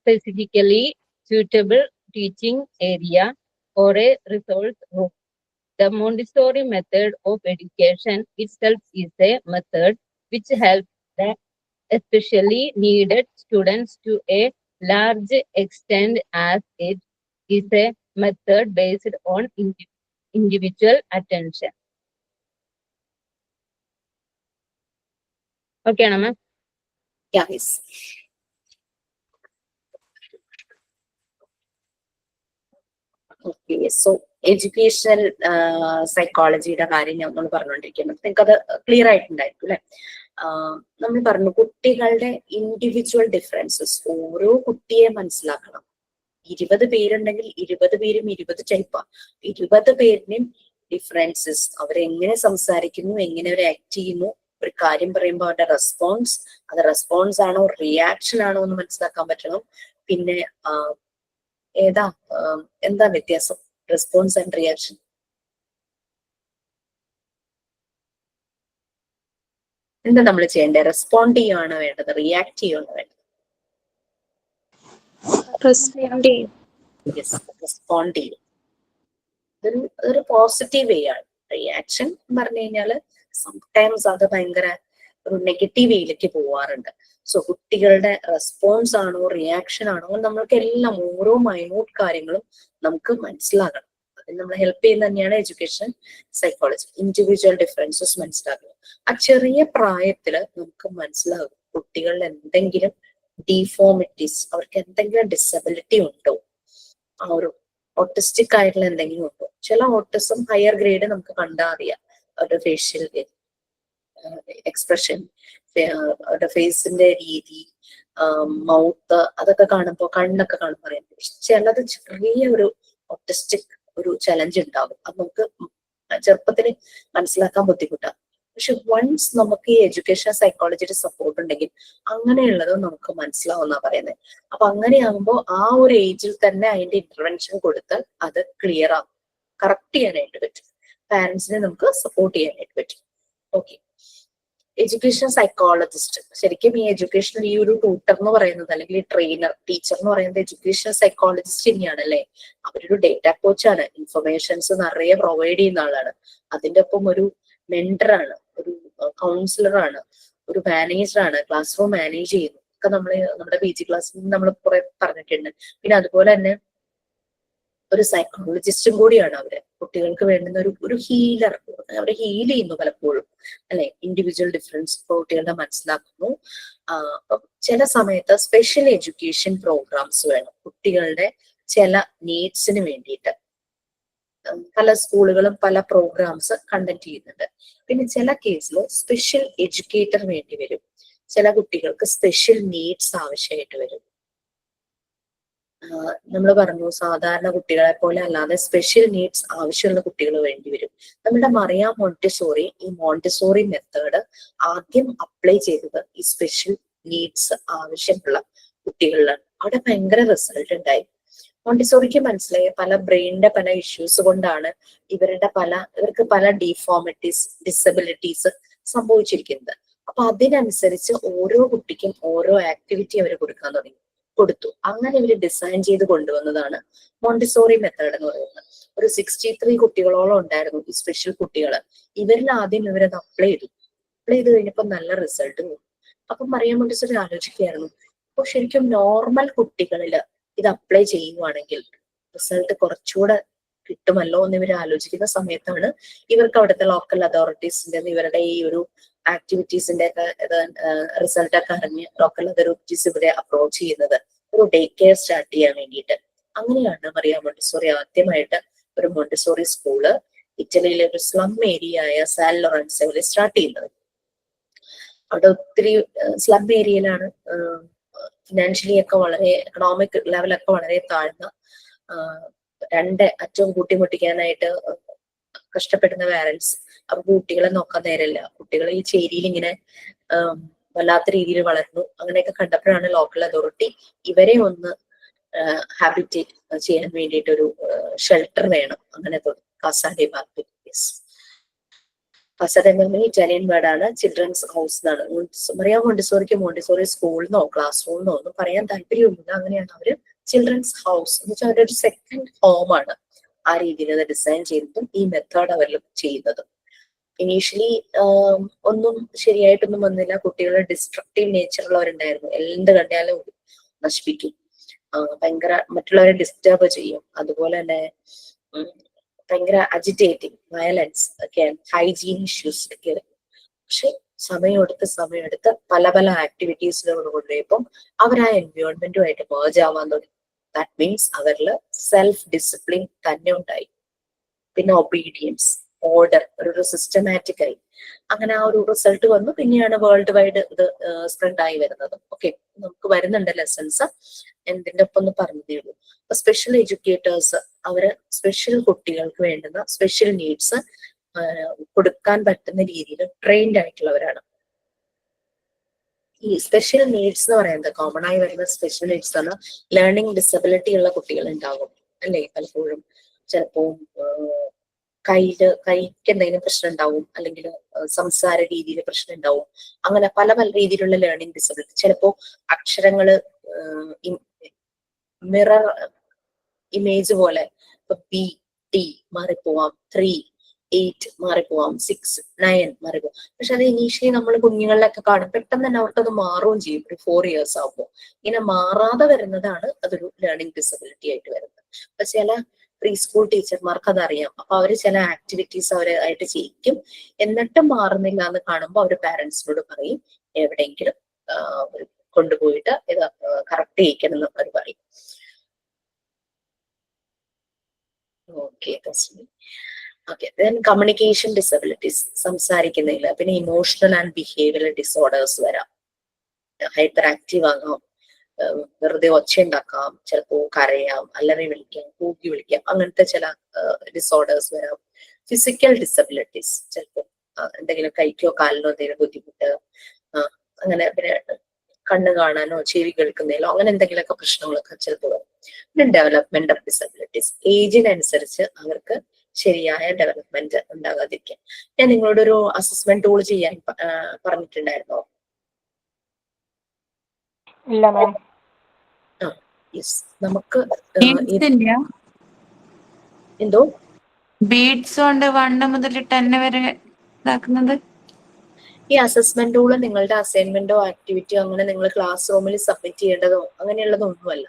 specifically suitable teaching area, or a resource room. The Montessori method of education itself is a method which helps the especially needed students to a large extent, as it is a method based on individual attention. Okay, Anna? Yeah, yes. Okay, so educational സൈക്കോളജിയുടെ കാര്യം ഞാൻ നമ്മൾ പറഞ്ഞുകൊണ്ടിരിക്കുന്നത് നിങ്ങൾക്ക് അത് clear ആയിട്ടുണ്ടായിരിക്കും അല്ലെ? നമ്മൾ പറഞ്ഞു കുട്ടികളുടെ ഇൻഡിവിജ്വൽ ഡിഫറൻസസ്, ഓരോ കുട്ടിയെ മനസ്സിലാക്കണം. 20 പേരുണ്ടെങ്കിൽ 20 പേരും 20 ടൈപ്പാ. 20 പേരിനും ഡിഫറൻസസ്, അവരെങ്ങനെ സംസാരിക്കുന്നു, എങ്ങനെ അവർ ആക്ട് ചെയ്യുന്നു, ഒരു കാര്യം പറയുമ്പോൾ അവരുടെ റെസ്പോൺസ്, അത് റെസ്പോൺസ് ആണോ റിയാക്ഷൻ ആണോ എന്ന് മനസ്സിലാക്കാൻ പറ്റണം. പിന്നെ എന്താ വ്യത്യാസം റെസ്പോൺസ് ആൻഡ് റിയാക്ഷൻ? എന്താ നമ്മൾ ചെയ്യേണ്ടത്? റെസ്പോണ്ട് ചെയ്യുകയാണോ വേണ്ടത്, റിയാക്ട് ചെയ്യുകയാണോ വേണ്ടത്? റെസ്പോണ്ട് ചെയ്യും. ഇതൊരു പോസിറ്റീവ് വേ ആണ്. റിയാക്ഷൻ എന്ന് പറഞ്ഞു കഴിഞ്ഞാല് സംടൈംസ് അത് ഭയങ്കര ഒരു നെഗറ്റീവ് വേയിലേക്ക് പോവാറുണ്ട്. സോ കുട്ടികളുടെ റെസ്പോൺസ് ആണോ റിയാക്ഷൻ ആണോ നമ്മൾക്ക് എല്ലാം ഓരോ മൈന്യൂട്ട് കാര്യങ്ങളും നമുക്ക് മനസ്സിലാകണം. അതിന് നമ്മളെ ഹെൽപ്പ് ചെയ്യുന്ന തന്നെയാണ് എഡ്യൂക്കേഷൻ സൈക്കോളജി. ഇൻഡിവിജ്വൽ ഡിഫറൻസസ് മനസ്സിലാക്കുക. ആ ചെറിയ പ്രായത്തില് നമുക്ക് മനസ്സിലാകും കുട്ടികളിൽ എന്തെങ്കിലും ഡിഫോമിറ്റീസ്, അവർക്ക് എന്തെങ്കിലും ഡിസബിലിറ്റി ഉണ്ടോ, ആ ഒരു ഓട്ടിസ്റ്റിക് ആയിട്ടുള്ള എന്തെങ്കിലും ഉണ്ടോ. ചില ഓട്ടിസം ഹയർ ഗ്രേഡ് നമുക്ക് കണ്ടാ അറിയാം. അവരുടെ ഫേഷ്യൽ എക്സ്പ്രഷൻ, അവരുടെ ഫേസിന്റെ രീതി, മൗത്ത്, അതൊക്കെ കാണുമ്പോൾ കണ്ണൊക്കെ കാണുമ്പോൾ അറിയാം. ചിലത് ചെറിയ ഒരു ഓട്ടിസ്റ്റിക് ഒരു ചലഞ്ച് ഉണ്ടാകും. അത് നമുക്ക് ചെറുപ്പത്തിൽ മനസ്സിലാക്കാൻ ബുദ്ധിമുട്ടാണ്. പക്ഷെ വൺസ് നമുക്ക് ഈ എഡ്യൂക്കേഷൻ സൈക്കോളജിയുടെ സപ്പോർട്ട് ഉണ്ടെങ്കിൽ അങ്ങനെയുള്ളത് നമുക്ക് മനസ്സിലാവുന്ന പറയുന്നത്. അപ്പൊ അങ്ങനെയാകുമ്പോൾ ആ ഒരു ഏജിൽ തന്നെ അതിന്റെ ഇന്റർവെൻഷൻ കൊടുത്താൽ അത് ക്ലിയർ ആകും, കറക്റ്റ് ചെയ്യാനായിട്ട് പറ്റും. പാരന്റ്സിനെ നമുക്ക് സപ്പോർട്ട് ചെയ്യാനായിട്ട് പറ്റും. ഓക്കെ, എഡ്യൂക്കേഷൻ സൈക്കോളജിസ്റ്റ് ശരിക്കും ഈ എഡ്യൂക്കേഷണൽ ഈ ഒരു ട്യൂട്ടർ എന്ന് പറയുന്നത് അല്ലെങ്കിൽ ഈ ട്രെയിനർ ടീച്ചർ എന്ന് പറയുന്നത് എഡ്യൂക്കേഷൻ സൈക്കോളജിസ്റ്റ് തന്നെയാണ് അല്ലെ? അവരൊരു ഡേറ്റ കോച്ചാണ്, ഇൻഫർമേഷൻസ് നിറയെ പ്രൊവൈഡ് ചെയ്യുന്ന ആളാണ്. അതിന്റെ ഒപ്പം ഒരു മെന്ററാണ്, ഒരു കൗൺസിലറാണ്, ഒരു മാനേജറാണ്, ക്ലാസ് റൂം മാനേജ് ചെയ്യുന്നു ഒക്കെ നമ്മുടെ PG ക്ലാസ്സിൽ നമ്മൾ കുറെ പറഞ്ഞിട്ടുണ്ട്. പിന്നെ അതുപോലെ തന്നെ ഒരു സൈക്കോളജിസ്റ്റും കൂടിയാണ് അവര്. കുട്ടികൾക്ക് വേണ്ടുന്ന ഒരു ഹീലർ, അവരെ ഹീൽ ചെയ്യുന്നു പലപ്പോഴും അല്ലെ. ഇൻഡിവിജ്വൽ ഡിഫറൻസ് കുട്ടികളുടെ മനസ്സിലാക്കുന്നു. അപ്പം ചില സമയത്ത് സ്പെഷ്യൽ എഡ്യൂക്കേഷൻ പ്രോഗ്രാംസ് വേണം കുട്ടികളുടെ ചില നീഡ്സിന് വേണ്ടിയിട്ട്. പല സ്കൂളുകളും പല പ്രോഗ്രാംസ് കണ്ടക്ട് ചെയ്യുന്നുണ്ട്. പിന്നെ ചില കേസിൽ സ്പെഷ്യൽ എഡ്യൂക്കേറ്റർ വേണ്ടി വരും. ചില കുട്ടികൾക്ക് സ്പെഷ്യൽ നീഡ്സ് ആവശ്യമായിട്ട് വരും. നമ്മൾ പറഞ്ഞു സാധാരണ കുട്ടികളെ പോലെ അല്ലാതെ സ്പെഷ്യൽ നീഡ്സ് ആവശ്യമുള്ള കുട്ടികൾ വേണ്ടി വരും. നമ്മുടെ മറിയ മോണ്ടിസോറി ഈ മോണ്ടിസോറി മെത്തേഡ് ആദ്യം അപ്ലൈ ചെയ്തത് ഈ സ്പെഷ്യൽ നീഡ്സ് ആവശ്യമുള്ള കുട്ടികളിലാണ്. അവിടെ ഭയങ്കര റിസൾട്ട് ഉണ്ടായി. മോണ്ടിസോറിക്ക് മനസ്സിലായ പല ബ്രെയിനിന്റെ പല ഇഷ്യൂസ് കൊണ്ടാണ് ഇവർക്ക് പല ഡിഫോമിറ്റീസ്, ഡിസബിലിറ്റീസ് സംഭവിച്ചിരിക്കുന്നത്. അപ്പൊ അതിനനുസരിച്ച് ഓരോ കുട്ടിക്കും ഓരോ ആക്ടിവിറ്റി അവർ കൊടുത്തു. അങ്ങനെ ഇവര് ഡിസൈൻ ചെയ്ത് കൊണ്ടുവന്നതാണ് മോണ്ടിസോറി മെത്തേഡ് എന്ന് പറയുന്നത്. ഒരു 63 കുട്ടികളോളം ഉണ്ടായിരുന്നു ഈ സ്പെഷ്യൽ കുട്ടികള്. ഇവരിൽ ആദ്യം ഇവരത് അപ്ലൈ ചെയ്ത് കഴിഞ്ഞപ്പോൾ നല്ല റിസൾട്ട് തോന്നി. അപ്പൊ മറിയ മോണ്ടിസോറി ആലോചിക്കുകയായിരുന്നു, അപ്പൊ ശരിക്കും നോർമൽ കുട്ടികളില് ഇത് അപ്ലൈ ചെയ്യുവാണെങ്കിൽ റിസൾട്ട് കുറച്ചുകൂടെ കിട്ടുമല്ലോ എന്ന് ഇവർ ആലോചിക്കുന്ന സമയത്താണ് ഇവർക്ക് അവിടുത്തെ ലോക്കൽ അതോറിറ്റീസിന്റെ ഇവരുടെ ഈ ഒരു ആക്ടിവിറ്റീസിന്റെ ഒക്കെ റിസൾട്ട് ഒക്കെ അറിഞ്ഞ് ലോക്കൽ അതോറിറ്റീസ് ഇവരെ അപ്രോച്ച് ചെയ്യുന്നത് ഒരു ഡേ കെയർ സ്റ്റാർട്ട് ചെയ്യാൻ വേണ്ടിയിട്ട്. അങ്ങനെയാണ് മറിയ മോണ്ടിസോറി ആദ്യമായിട്ട് ഒരു മോണ്ടിസോറി സ്കൂള് ഇറ്റലിയിലെ ഒരു സ്ലം ഏരിയ ആയ സാൻ ലൊറൻസോയിൽ സ്റ്റാർട്ട് ചെയ്യുന്നത്. അവിടെ ഒത്തിരി സ്ലം ഏരിയയിലാണ് ഫിനാൻഷ്യലി ഒക്കെ വളരെ, എക്കണോമിക് ലെവലൊക്കെ വളരെ താഴ്ന്ന, രണ്ട് അറ്റവും കൂട്ടിമുട്ടിക്കാനായിട്ട് കഷ്ടപ്പെടുന്ന പാരന്റ്സ്. അപ്പൊ കുട്ടികളെ നോക്കാൻ നേരമില്ല. കുട്ടികൾ ഈ ചേരിയിൽ ഇങ്ങനെ വല്ലാത്ത രീതിയിൽ വളർന്നു. അങ്ങനെയൊക്കെ കണ്ടപ്പോഴാണ് ലോക്കൽ അതോറിറ്റി ഇവരെ ഒന്ന് ഹാബിറ്റേറ്റ് ചെയ്യാൻ വേണ്ടിയിട്ട് ഒരു ഷെൽട്ടർ വേണം, അങ്ങനെ കാസ ഡെ ബാർബി. കാസ ഡെ ബാർബി ഇറ്റാലിയൻ വേർഡാണ്, ചിൽഡ്രൻസ് ഹൗസ് എന്നാണ്. മറിയ മോണ്ടിസോറിക്ക് മോണ്ടിസോറി സ്കൂളിനോ ക്ലാസ് റൂമിനോ ഒന്നും പറയാൻ താല്പര്യമൊന്നുമില്ല. അങ്ങനെയാണ് അവര് ചിൽഡ്രൻസ് ഹൗസ് എന്ന് വെച്ചാൽ അവരുടെ ഒരു സെക്കൻഡ് ഹോമാണ് ആ രീതിയിൽ അത് ഡിസൈൻ ചെയ്തിട്ടും ഈ മെത്തേഡ് അവർ ചെയ്യുന്നതും. ഇനീഷ്യലി ഒന്നും ശരിയായിട്ടൊന്നും വന്നില്ല. കുട്ടികളുടെ ഡിസ്ട്രക്റ്റീവ് നേച്ചറുള്ളവരുണ്ടായിരുന്നു. എന്ത് കണ്ടാലും നശിപ്പിക്കും, ഭയങ്കര മറ്റുള്ളവരെ ഡിസ്റ്റർബ് ചെയ്യും. അതുപോലെ തന്നെ ഭയങ്കര അജിറ്റേറ്റിംഗ്, വയലൻസ് ഒക്കെയാണ്, ഹൈജീൻ ഇഷ്യൂസ് ഒക്കെ. പക്ഷെ സമയമെടുത്ത് പല ആക്ടിവിറ്റീസിലോട് കൊണ്ടുപോയപ്പം അവർ ആ എൻവയോൺമെന്റുമായിട്ട് മേർജ് ആവാൻ തുടങ്ങി. ദാറ്റ് മീൻസ് അവരിൽ സെൽഫ് ഡിസിപ്ലിൻ തന്നെ ഉണ്ടായി. പിന്നെ ഒബീഡിയൻസ്, ഓർഡർ, ഒരു സിസ്റ്റമാറ്റിക് ആയി. അങ്ങനെ ആ ഒരു റിസൾട്ട് വന്നു. പിന്നെയാണ് വേൾഡ് വൈഡ് ഇത് സ്പ്രെഡ് ആയി വരുന്നത്. ഓക്കെ, നമുക്ക് വരുന്നുണ്ട് ലെസൺസ്, എന്തിന്റെ ഒപ്പം ഒന്ന് പറഞ്ഞതേ ഉള്ളൂ. അപ്പൊ സ്പെഷ്യൽ എഡ്യൂക്കേറ്റേഴ്സ് അവര് സ്പെഷ്യൽ കുട്ടികൾക്ക് വേണ്ടുന്ന സ്പെഷ്യൽ നീഡ്സ് കൊടുക്കാൻ പറ്റുന്ന രീതിയിൽ ട്രെയിൻഡ് ആയിട്ടുള്ളവരാണ്. ഈ സ്പെഷ്യൽ നീഡ്സ് എന്ന് പറയുന്നത് കോമൺ ആയി വരുന്ന സ്പെഷ്യൽ നീഡ്സ് ആണ് ലേണിംഗ് ഡിസബിലിറ്റി ഉള്ള കുട്ടികൾ ഉണ്ടാകും അല്ലേ. പലപ്പോഴും ചിലപ്പോ കൈക്ക് എന്തെങ്കിലും പ്രശ്നം ഉണ്ടാവും, അല്ലെങ്കിൽ സംസാര രീതിയിൽ പ്രശ്നം ഉണ്ടാവും. അങ്ങനെ പല രീതിയിലുള്ള ലേണിംഗ് ഡിസബിലിറ്റി. ചിലപ്പോ അക്ഷരങ്ങള് മിറർ ഇമേജ് പോലെ ഇപ്പൊ B, T മാറിപ്പോവാം, 3, 8 മാറിപ്പോവാം, 6, 9 മാറിപ്പോവാം. പക്ഷെ അത് ഇനീഷ്യലി നമ്മൾ കുഞ്ഞുങ്ങളിലൊക്കെ കാണും, പെട്ടെന്ന് തന്നെ അവർക്കത് മാറുകയും ചെയ്യും. ഒരു 4 years ആകുമ്പോൾ ഇങ്ങനെ മാറാതെ വരുന്നതാണ് അതൊരു ലേണിംഗ് ഡിസബിലിറ്റി ആയിട്ട് വരുന്നത്. അപ്പൊ ചില പ്രീ സ്കൂൾ ടീച്ചർമാർക്ക് അതറിയാം. അപ്പൊ അവര് ചില ആക്ടിവിറ്റീസ് അവരായിട്ട് ചെയ്യിക്കും. എന്നിട്ടും മാറുന്നില്ല എന്ന് കാണുമ്പോൾ അവര് പാരന്റ്സിനോട് പറയും എവിടെയെങ്കിലും കൊണ്ടുപോയിട്ട് ഇത് കറക്റ്റ് ചെയ്യിക്കണം എന്ന് അവർ പറയും. ഓക്കെ, കമ്മ്യൂണിക്കേഷൻ ഡിസബിലിറ്റീസ്, സംസാരിക്കുന്നില്ല. പിന്നെ ഇമോഷണൽ ആൻഡ് ബിഹേവിയറൽ ഡിസോർഡേഴ്സ് വരാം. ഹൈപ്പർ ആക്റ്റീവ് ആകാം, വെറുതെ ഒച്ച ഉണ്ടാക്കാം, ചിലപ്പോ കരയാം, അല്ലറി വിളിക്കാം, കൂക്കി വിളിക്കാം. അങ്ങനത്തെ ചില ഡിസോർഡേഴ്സ് വരാം. ഫിസിക്കൽ ഡിസബിലിറ്റീസ്, ചിലപ്പോ എന്തെങ്കിലും കൈക്കോ കാലിനോ എന്തെങ്കിലും ബുദ്ധിമുട്ട്, അങ്ങനെ പിന്നെ കണ്ണ് കാണാനോ ചെവി കേൾക്കുന്നതിലോ അങ്ങനെ എന്തെങ്കിലുമൊക്കെ പ്രശ്നങ്ങളൊക്കെ ചിലപ്പോൾ വരും. പിന്നെ ഡെവലപ്മെന്റ് ഓഫ് ഡിസബിലിറ്റീസ്, ഏജിനനുസരിച്ച് അവർക്ക് ശരിയായ ഡെവലപ്മെന്റ് ഉണ്ടാകാതിരിക്കാം. ഞാൻ നിങ്ങളോട് ഒരു അസസ്മെന്റ് ടൂൾ ചെയ്യാൻ പറഞ്ഞിട്ടുണ്ടായിരുന്നോ? ഇല്ല മാം. യെസ്, നമുക്ക് എന്തോ ബീഡ്സ് കൊണ്ട് 1 മുതൽ 10 വരെ ഇതാക്കുന്നത്. ഈ അസസ്മെന്റ് ടൂള് നിങ്ങളുടെ അസൈൻമെന്റോ ആക്ടിവിറ്റിയോ അങ്ങനെ നിങ്ങൾ ക്ലാസ് റൂമിൽ സബ്മിറ്റ് ചെയ്യേണ്ടതോ അങ്ങനെയുള്ളതൊന്നുമല്ല.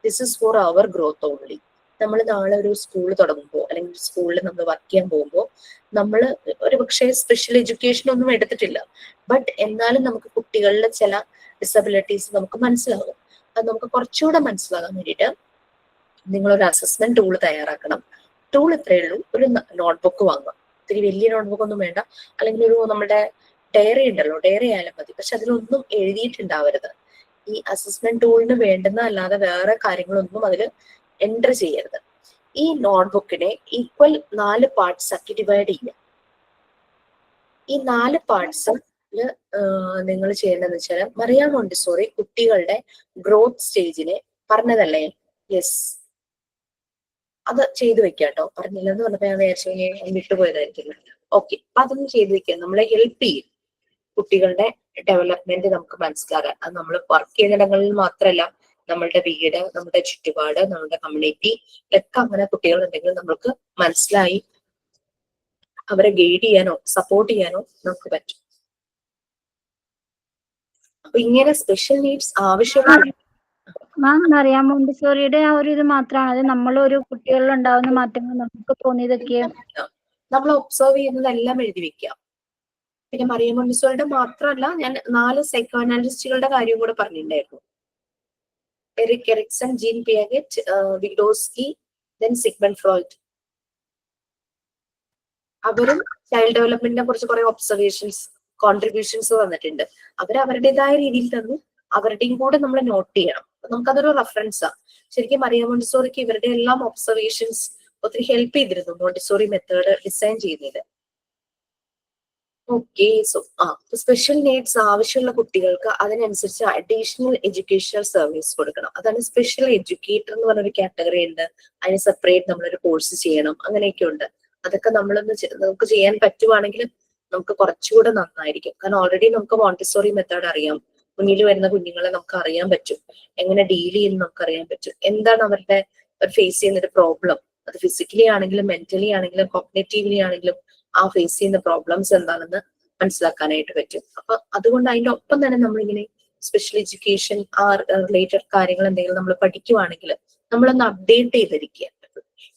This is for our growth only. നമ്മൾ നാളെ ഒരു സ്കൂൾ തുടങ്ങുമ്പോൾ അല്ലെങ്കിൽ സ്കൂളിൽ നമ്മൾ വർക്ക് ചെയ്യാൻ പോകുമ്പോൾ നമ്മൾ ഒരു പക്ഷേ സ്പെഷ്യൽ എഡ്യൂക്കേഷൻ ഒന്നും എടുത്തിട്ടില്ല, ബട്ട് എന്നാലും നമുക്ക് കുട്ടികളിലെ ചില ഡിസബിലിറ്റീസ് നമുക്ക് മനസ്സിലാകും. അത് നമുക്ക് കുറച്ചുകൂടെ മനസ്സിലാകാൻ വേണ്ടിയിട്ട് നിങ്ങളൊരു അസസ്മെന്റ് ടൂൾ തയ്യാറാക്കണം. ടൂൾ ഇത്രയേ ഉള്ളൂ, ഒരു നോട്ട്ബുക്ക് വാങ്ങുക. ഒത്തിരി വലിയ നോട്ട്ബുക്ക് ഒന്നും വേണ്ട, അല്ലെങ്കിൽ ഒരു നമ്മുടെ ഡയറി ഉണ്ടല്ലോ, ഡയറി ആയാലും മതി. പക്ഷെ അതിലൊന്നും എഴുതിയിട്ടുണ്ടാവരുത്. ഈ അസസ്മെന്റ് ടൂളിന് വേണ്ടുന്ന അല്ലാതെ വേറെ കാര്യങ്ങളൊന്നും അതിൽ എൻറ്റർ ചെയ്യരുത്. ഈ നോട്ട്ബുക്കിനെ ഈക്വൽ 4 പാർട്സ് ആക്കി ഡിവൈഡ് ചെയ്യുക. ഈ 4 പാർട്സ് നിങ്ങൾ ചെയ്യേണ്ടതെന്ന് വെച്ചാൽ, മറിയ മോണ്ടിസോറി കുട്ടികളുടെ ഗ്രോത്ത് സ്റ്റേജിനെ പറഞ്ഞതല്ലേ? യെസ്, അത് ചെയ്തു വെക്കുക കേട്ടോ. പറഞ്ഞില്ലെന്ന് പറഞ്ഞപ്പോ ഞാൻ വിചാരിച്ചു വിട്ടുപോയതായിരിക്കും. ഓക്കെ, അപ്പൊ അതൊന്നും ചെയ്തു വെക്കുക. നമ്മളെ ഹെൽപ്പ് ചെയ്യും കുട്ടികളുടെ ഡെവലപ്മെന്റ് നമുക്ക് മനസ്സിലാകാൻ. അത് നമ്മൾ വർക്ക് ചെയ്യുന്നിടങ്ങളിൽ മാത്രമല്ല, നമ്മളുടെ വീട്, നമ്മുടെ ചുറ്റുപാട്, നമ്മുടെ കമ്മ്യൂണിറ്റി ഒക്കെ അങ്ങനെ കുട്ടികൾ ഉണ്ടെങ്കിൽ നമ്മൾക്ക് മനസ്സിലായി അവരെ ഗൈഡ് ചെയ്യാനോ സപ്പോർട്ട് ചെയ്യാനോ നമുക്ക് പറ്റും. അപ്പൊ ഇങ്ങനെ സ്പെഷ്യൽ നീഡ്സ് ആവശ്യമാണ്. മാം, മറിയ മോണ്ടിസോറിയുടെ ആ ഒരു ഇത് മാത്രമാണ് അത് നമ്മളൊരു കുട്ടികളിൽ ഉണ്ടാവുന്ന മാറ്റങ്ങൾ നമുക്ക് തോന്നിയതൊക്കെ നമ്മൾ ഒബ്സർവ് ചെയ്യുന്നതെല്ലാം എഴുതി വെക്കാം. പിന്നെ മറിയ മോണ്ടിസോറിയുടെ മാത്രമല്ല, ഞാൻ 4 സൈക്കോ അനാലിസ്റ്റുകളുടെ കാര്യം കൂടെ പറഞ്ഞിട്ടുണ്ടായിരുന്നു. Erik Erikson, Jean Piaget, Vygotsky, then Sigmund Freud. അവരും ചൈൽഡ് ഡെവലപ്മെന്റിനെ കുറിച്ച് കുറെ ഒബ്സർവേഷൻസ്, കോൺട്രിബ്യൂഷൻസ് തന്നിട്ടുണ്ട്. അവർ അവരുടേതായ രീതിയിൽ തന്നു. അവരുടെയും കൂടെ നമ്മൾ നോട്ട് ചെയ്യണം. നമുക്കതൊരു റെഫറൻസാണ്. ശരിക്കും മറിയ മോണ്ടിസോറിക്ക് ഇവരുടെ എല്ലാം ഒബ്സർവേഷൻസ് ഒത്തിരി ഹെൽപ്പ് ചെയ്തിരുന്നു മോണ്ടിസോറി മെത്തേഡ് ഡിസൈൻ ചെയ്യുന്നതിൽ. ഓക്കെ, സോ സ്പെഷ്യൽ നീഡ്സ് ആവശ്യമുള്ള കുട്ടികൾക്ക് അതിനനുസരിച്ച് അഡീഷണൽ എഡ്യൂക്കേഷണൽ സർവീസ് കൊടുക്കണം. അതാണ് സ്പെഷ്യൽ എഡ്യൂക്കേറ്റർ എന്ന് പറഞ്ഞൊരു കാറ്റഗറി ഉണ്ട്. അതിന് സെപ്പറേറ്റ് നമ്മളൊരു കോഴ്സ് ചെയ്യണം. അങ്ങനെയൊക്കെ ഉണ്ട്. അതൊക്കെ നമുക്ക് ചെയ്യാൻ പറ്റുവാണെങ്കിൽ നമുക്ക് കുറച്ചുകൂടെ നന്നായിരിക്കും. കാരണം ഓൾറെഡി നമുക്ക് മോണ്ടിസോറി മെത്തേഡ് അറിയാം. മുന്നിൽ വരുന്ന കുഞ്ഞുങ്ങളെ നമുക്ക് അറിയാൻ പറ്റും, എങ്ങനെ ഡീൽ ചെയ്യുന്ന നമുക്ക് അറിയാൻ പറ്റും, എന്താണ് അവരുടെ ഫേസ് ചെയ്യുന്ന ഒരു പ്രോബ്ലം. അത് ഫിസിക്കലി ആണെങ്കിലും മെന്റലി ആണെങ്കിലും കോഗ്നിറ്റീവ്ലി ആണെങ്കിലും ആ ഫേസ് ചെയ്യുന്ന പ്രോബ്ലംസ് എന്താണെന്ന് മനസ്സിലാക്കാനായിട്ട് പറ്റും. അപ്പൊ അതുകൊണ്ട് അതിന്റെ ഒപ്പം തന്നെ നമ്മളിങ്ങനെ സ്പെഷ്യൽ എഡ്യൂക്കേഷൻ ആ റിലേറ്റഡ് കാര്യങ്ങൾ എന്തെങ്കിലും നമ്മൾ പഠിക്കുവാണെങ്കിൽ നമ്മളൊന്ന് അപ്ഡേറ്റ് ചെയ്തിരിക്കുക.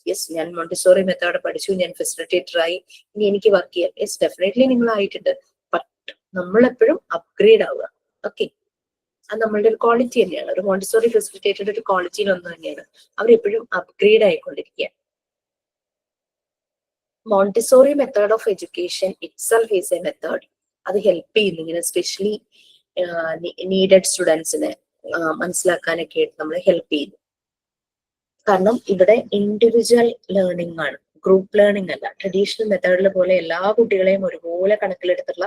യെസ്, ഞാൻ മോണ്ടിസോറി മെത്തേഡ് പഠിച്ചു, ഞാൻ ഫെസിലിറ്റേറ്റർ ആയി, ഇനി എനിക്ക് വർക്ക് ചെയ്യാം. യെസ്, ഡെഫിനറ്റ്ലി നിങ്ങൾ ആയിട്ടുണ്ട്. ബട്ട് നമ്മളെപ്പോഴും അപ്ഗ്രേഡ് ആവുക. ഓക്കെ, അത് നമ്മളുടെ ഒരു ക്വാളിറ്റി തന്നെയാണ്. ഒരു മോണ്ടിസോറി ഫെസിലിറ്റേറ്റഡ് ഒരു ക്വാളിറ്റിയിൽ ഒന്ന് തന്നെയാണ്. അവരെപ്പോഴും അപ്ഗ്രേഡ് ആയിക്കൊണ്ടിരിക്കുക. Montessori method of education itself is a method. അത് ഹെൽപ്പ് ചെയ്യുന്നു ഇങ്ങനെ സ്പെഷ്യലി നീഡഡ് സ്റ്റുഡൻസിനെ മനസ്സിലാക്കാനൊക്കെ ആയിട്ട് നമ്മളെ ഹെൽപ്പ് ചെയ്യുന്നു. കാരണം ഇവിടെ ഇൻഡിവിജ്വൽ ലേണിംഗ് ആണ്, ഗ്രൂപ്പ് ലേണിംഗ് അല്ല. ട്രഡീഷണൽ മെത്തേഡിൽ പോലെ എല്ലാ കുട്ടികളെയും ഒരുപോലെ കണക്കിലെടുത്തുള്ള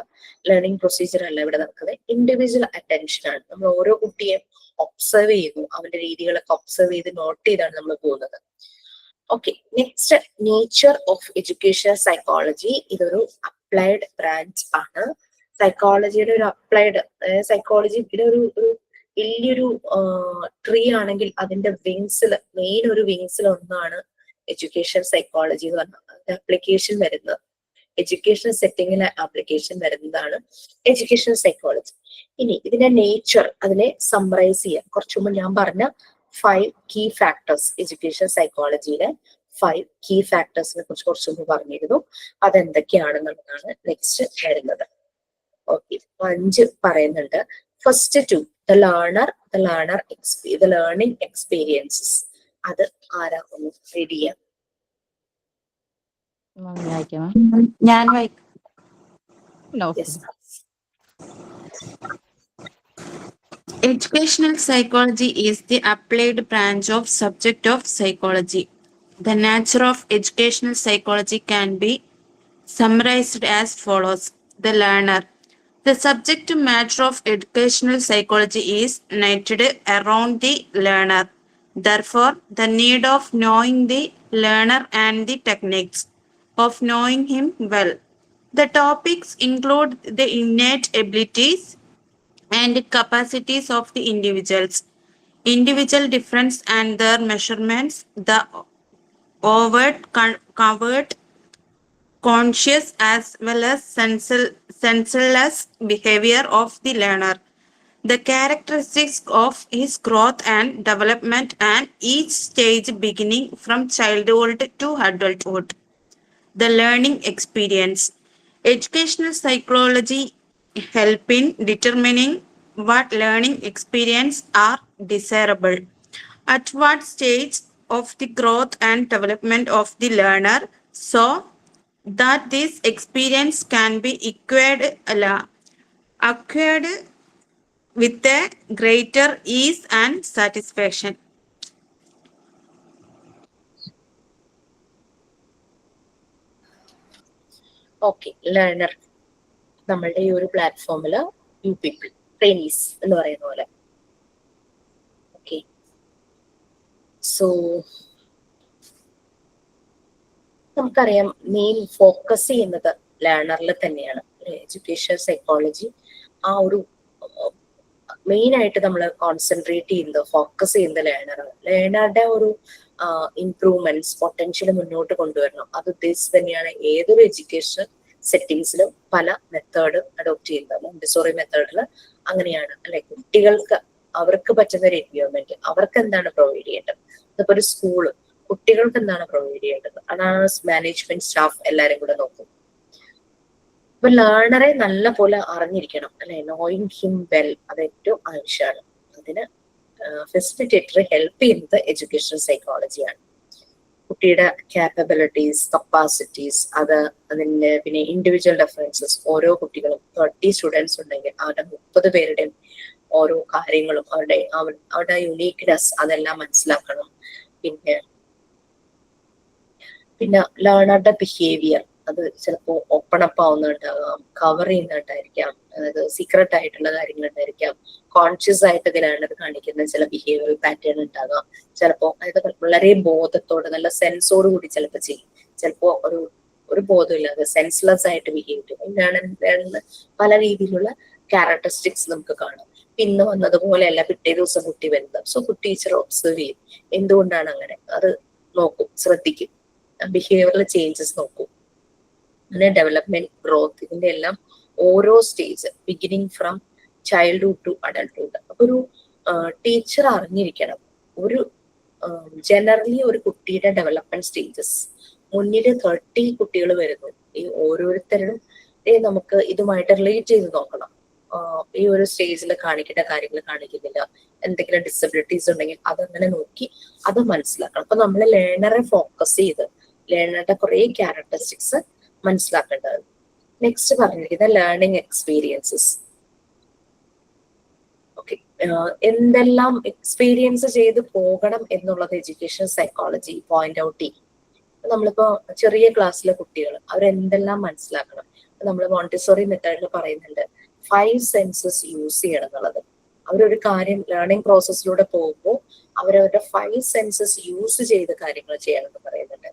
ലേണിംഗ് പ്രൊസീജിയർ അല്ല ഇവിടെ നടക്കുന്നത്. ഇൻഡിവിജ്വൽ അറ്റൻഷൻ ആണ്. നമ്മൾ ഓരോ കുട്ടിയെയും ഒബ്സർവ് ചെയ്യുന്നു, അവന്റെ രീതികളൊക്കെ ഒബ്സർവ് ചെയ്ത് നോട്ട് ചെയ്താണ് നമ്മൾ പോകുന്നത്. Okay, next nature of education psychology. ഇതൊരു അപ്ലൈഡ് ബ്രാഞ്ച് ആണ്. സൈക്കോളജിയുടെ ഒരു അപ്ലൈഡ്, സൈക്കോളജിയുടെ ഒരു വലിയൊരു ട്രീ ആണെങ്കിൽ അതിന്റെ വിങ്സിൽ മെയിൻ ഒരു വിങ്സിൽ ഒന്നാണ് എഡ്യൂക്കേഷൻ സൈക്കോളജി എന്ന് പറഞ്ഞാൽ ആപ്ലിക്കേഷൻ വരുന്നത്. എഡ്യൂക്കേഷൻ സെറ്റിങ്ങിൽ ആപ്ലിക്കേഷൻ വരുന്നതാണ് എഡ്യൂക്കേഷൻ സൈക്കോളജി. ഇനി ഇതിന്റെ നേച്ചർ അതിനെ സമ്മറൈസ് ചെയ്യാം. കുറച്ചു മുമ്പ് ഞാൻ പറഞ്ഞ 5 കീ ഫാക്ടേഴ്സ്, എഡ്യൂക്കേഷൻ സൈക്കോളജിയിലെ 5 കീ ഫാക്ടേഴ്സിനെ കുറിച്ച് കുറച്ചു മുമ്പ് പറഞ്ഞിരുന്നു. അതെന്തൊക്കെയാണെന്നുള്ളതാണ് നെക്സ്റ്റ് വരുന്നത്. ഓക്കെ, 5 പറയുന്നുണ്ട്. First 2, the learning experiences. അത് ആരാ ഒന്ന് റീഡ് ചെയ്യാം? ഞാൻ വായിക്കാം. Educational psychology is the applied branch of subject of psychology. The nature of educational psychology can be summarized as follows. The learner. The subject matter of educational psychology is centered around the learner. Therefore, the need of knowing the learner and the techniques of knowing him well. The topics include the innate abilities and capacities of the individuals, individual difference and their measurements, the overt, covert, conscious as well as senseless behavior of the learner, the characteristics of his growth and development, and each stage beginning from childhood to adulthood. The learning experience. Educational psychology help in determining what learning experience are desirable, at what stage of the growth and development of the learner, so that this experience can be acquired with a greater ease and satisfaction. Okay, learner നമ്മളുടെ ഈ ഒരു പ്ലാറ്റ്ഫോമില് you people trainees എന്ന് പറയുന്ന പോലെ. Okay, so നമുക്കറിയാം main focus ചെയ്യുന്നത് ലേണറിൽ തന്നെയാണ്. Education psychology ആ ഒരു മെയിൻ ആയിട്ട് നമ്മൾ കോൺസെൻട്രേറ്റ് ചെയ്യുന്നത്, ഫോക്കസ് ചെയ്യുന്നത് ലേണറുടെ ഒരു ഇംപ്രൂവ്മെന്റ്സ് പൊട്ടൻഷ്യൽ മുന്നോട്ട് കൊണ്ടുവരണം. അത് ഉദ്ദേശിച്ച് തന്നെയാണ് ഏതൊരു എഡ്യൂക്കേഷൻ സെറ്റിംഗ്സിലും പല മെത്തേഡ് അഡോപ്റ്റ് ചെയ്യുന്നത്. മോണ്ടിസോറി മെത്തേഡിൽ അങ്ങനെയാണ് അല്ലെ, കുട്ടികൾക്ക് അവർക്ക് പറ്റുന്ന ഒരു എൻവയോൺമെന്റ് അവർക്ക് എന്താണ് പ്രൊവൈഡ് ചെയ്യേണ്ടത്. അതിപ്പോ ഒരു സ്കൂള് കുട്ടികൾക്ക് എന്താണ് പ്രൊവൈഡ് ചെയ്യേണ്ടത്, അതാണ് മാനേജ്മെന്റ് സ്റ്റാഫ് എല്ലാരും കൂടെ നോക്കും. അപ്പൊ ലേണറെ നല്ല പോലെ അറിഞ്ഞിരിക്കണം അല്ലെ, നോയിങ് ഹിം വെൽ, അത് ഏറ്റവും ആവശ്യമാണ്. അതിന് ഫെസിലിറ്റേറ്റർ ഹെൽപ്പ് ചെയ്യുന്നത് എഡ്യൂക്കേഷൻ സൈക്കോളജിയാണ്. കുട്ടിയുടെ ക്യാപ്പബിലിറ്റീസ്, കപ്പാസിറ്റീസ്, അതിന്റെ പിന്നെ ഇൻഡിവിജ്വൽ ഡിഫറൻസസ്. ഓരോ കുട്ടികളും 30 സ്റ്റുഡൻസ് ഉണ്ടെങ്കിൽ അവരുടെ 30 പേരുടെയും ഓരോ കാര്യങ്ങളും അവരുടെ യുണീക്ക്നെസ് അതെല്ലാം മനസ്സിലാക്കണം. പിന്നെ ലേണറുടെ ബിഹേവിയർ, അത് ചിലപ്പോൾ ഓപ്പൺ അപ്പ് ആവുന്നുണ്ടാകാം, കവർ ചെയ്യുന്നുണ്ടായിരിക്കാം, അതായത് സീക്രട്ട് ആയിട്ടുള്ള കാര്യങ്ങൾ ഉണ്ടായിരിക്കാം, കോൺഷ്യസ് ആയിട്ട് ലേണർ കാണിക്കുന്ന ചില ബിഹേവിയറൽ പാറ്റേൺ ഉണ്ടാകാം. ചിലപ്പോൾ അതായത് വളരെ ബോധത്തോടെ നല്ല സെൻസോട് കൂടി ചിലപ്പോൾ ചെയ്യും, ചിലപ്പോൾ ഒരു ബോധമില്ലാതെ സെൻസ്ലെസ് ആയിട്ട് ബിഹേവ് ചെയ്യും. ലേണറിന് പല രീതിയിലുള്ള ക്യാരക്ടറിസ്റ്റിക്സ് നമുക്ക് കാണാം. ഇന്ന് വന്നതുപോലെയല്ല പിറ്റേ ദിവസം കുട്ടി വരുന്നത്. സോ ടീച്ചർ ഒബ്സർവ് ചെയ്യും എന്തുകൊണ്ടാണ് അങ്ങനെ, അത് നോക്കും, ശ്രദ്ധിക്കും, ബിഹേവിയറൽ ചേഞ്ചസ് നോക്കും. അങ്ങനെ ഡെവലപ്മെന്റ്, ഗ്രോത്ത്, ഇതിന്റെ എല്ലാം ഓരോ stage beginning from childhood to adulthood. അപ്പൊ ഒരു ടീച്ചർ അറിഞ്ഞിരിക്കണം ഒരു ജനറലി ഒരു കുട്ടിയുടെ ഡെവലപ്മെന്റ് സ്റ്റേജസ്. മുന്നിൽ 30 കുട്ടികൾ വരുന്നു, ഈ ഓരോരുത്തരും നമുക്ക് ഇതുമായിട്ട് റിലേറ്റ് ചെയ്ത് നോക്കണം. ഈ ഒരു സ്റ്റേജിൽ കാണിക്കേണ്ട കാര്യങ്ങൾ കാണിക്കുന്നില്ല, എന്തെങ്കിലും ഡിസബിലിറ്റീസ് ഉണ്ടെങ്കിൽ അതങ്ങനെ നോക്കി അത് മനസ്സിലാക്കണം. അപ്പൊ നമ്മൾ ലേണറെ ഫോക്കസ് ചെയ്ത് ലേണറുടെ കുറെ ക്യാരക്ടറിസ്റ്റിക്സ് മനസ്സിലാക്കേണ്ടത്. നെക്സ്റ്റ് പറഞ്ഞിരിക്കുന്നത് ലേണിംഗ് എക്സ്പീരിയൻസസ്. ഓക്കെ, എന്തെല്ലാം എക്സ്പീരിയൻസ് ചെയ്ത് പോകണം എന്നുള്ളത് എഡ്യൂക്കേഷൻ സൈക്കോളജി പോയിന്റ് ഔട്ട് ചെയ്യും. നമ്മളിപ്പോ ചെറിയ ക്ലാസ്സിലെ കുട്ടികൾ അവരെന്തെല്ലാം മനസ്സിലാക്കണം. നമ്മൾ മോണ്ടിസോറി മെത്തേഡിൽ പറയുന്നുണ്ട് 5 സെൻസസ് യൂസ് ചെയ്യണം എന്നുള്ളത്. അവരൊരു കാര്യം ലേണിംഗ് പ്രോസസ്സിലൂടെ പോകുമ്പോൾ അവരവരുടെ 5 സെൻസസ് യൂസ് ചെയ്ത് കാര്യങ്ങൾ ചെയ്യണമെന്ന് പറയുന്നുണ്ട്.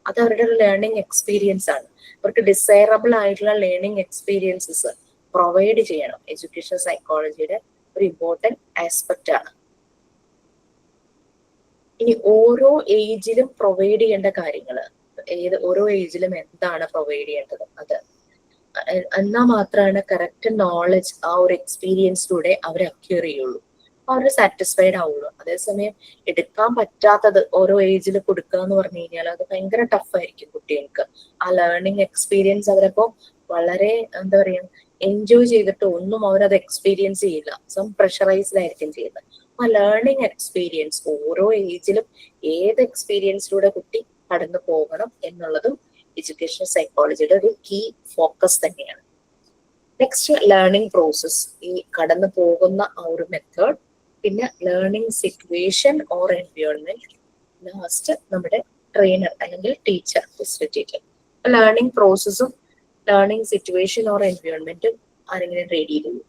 അത് അവരുടെ ഒരു ലേണിംഗ് എക്സ്പീരിയൻസ് ആണ്. അവർക്ക് ഡിസൈറബിൾ ആയിട്ടുള്ള ലേണിംഗ് എക്സ്പീരിയൻസസ് പ്രൊവൈഡ് ചെയ്യണം. എഡ്യൂക്കേഷൻ സൈക്കോളജിയുടെ ഒരു ഇമ്പോർട്ടന്റ് ആസ്പെക്ട് ആണ്. ഇനി ഓരോ ഏജിലും പ്രൊവൈഡ് ചെയ്യേണ്ട കാര്യങ്ങൾ, ഓരോ ഏജിലും എന്താണ് പ്രൊവൈഡ് ചെയ്യേണ്ടത്, അത് എന്നാൽ മാത്രമാണ് കറക്റ്റ് നോളജ് ആ ഒരു എക്സ്പീരിയൻസിലൂടെ അവർ അക്യൂർ ചെയ്യുള്ളൂ, അവർ സാറ്റിസ്ഫൈഡ് ആവുള്ളൂ. അതേസമയം എടുക്കാൻ പറ്റാത്തത് ഓരോ ഏജിൽ കൊടുക്കുക എന്ന് പറഞ്ഞു കഴിഞ്ഞാൽ അത് ഭയങ്കര ടഫായിരിക്കും കുട്ടികൾക്ക്. ആ ലേണിംഗ് എക്സ്പീരിയൻസ് അവരപ്പോ വളരെ എന്താ പറയാ എൻജോയ് ചെയ്തിട്ട് ഒന്നും അവരത് എക്സ്പീരിയൻസ് ചെയ്യില്ല, സം പ്രഷറൈസ്ഡ് ചെയ്യുന്നത്. ആ ലേണിംഗ് എക്സ്പീരിയൻസ് ഓരോ ഏജിലും ഏത് എക്സ്പീരിയൻസിലൂടെ കുട്ടി കടന്നു പോകണം എന്നുള്ളതും എഡ്യൂക്കേഷൻ സൈക്കോളജിയുടെ ഒരു കീ ഫോക്കസ് തന്നെയാണ്. നെക്സ്റ്റ് ലേണിംഗ് പ്രോസസ്, ഈ കടന്നു പോകുന്ന ആ ഒരു മെത്തേഡ്. പിന്നെ learning situation or environment. Last നമ്മുടെ ട്രെയിനർ അല്ലെങ്കിൽ ടീച്ചർ, ഫെസിലിറ്റേറ്റർ. ലേണിംഗ് പ്രോസസ്സും ലേണിംഗ് സിറ്റുവേഷൻ ഓർ എൻവയോൺമെന്റും ആരെങ്കിലും റെഡി ചെയ്തു?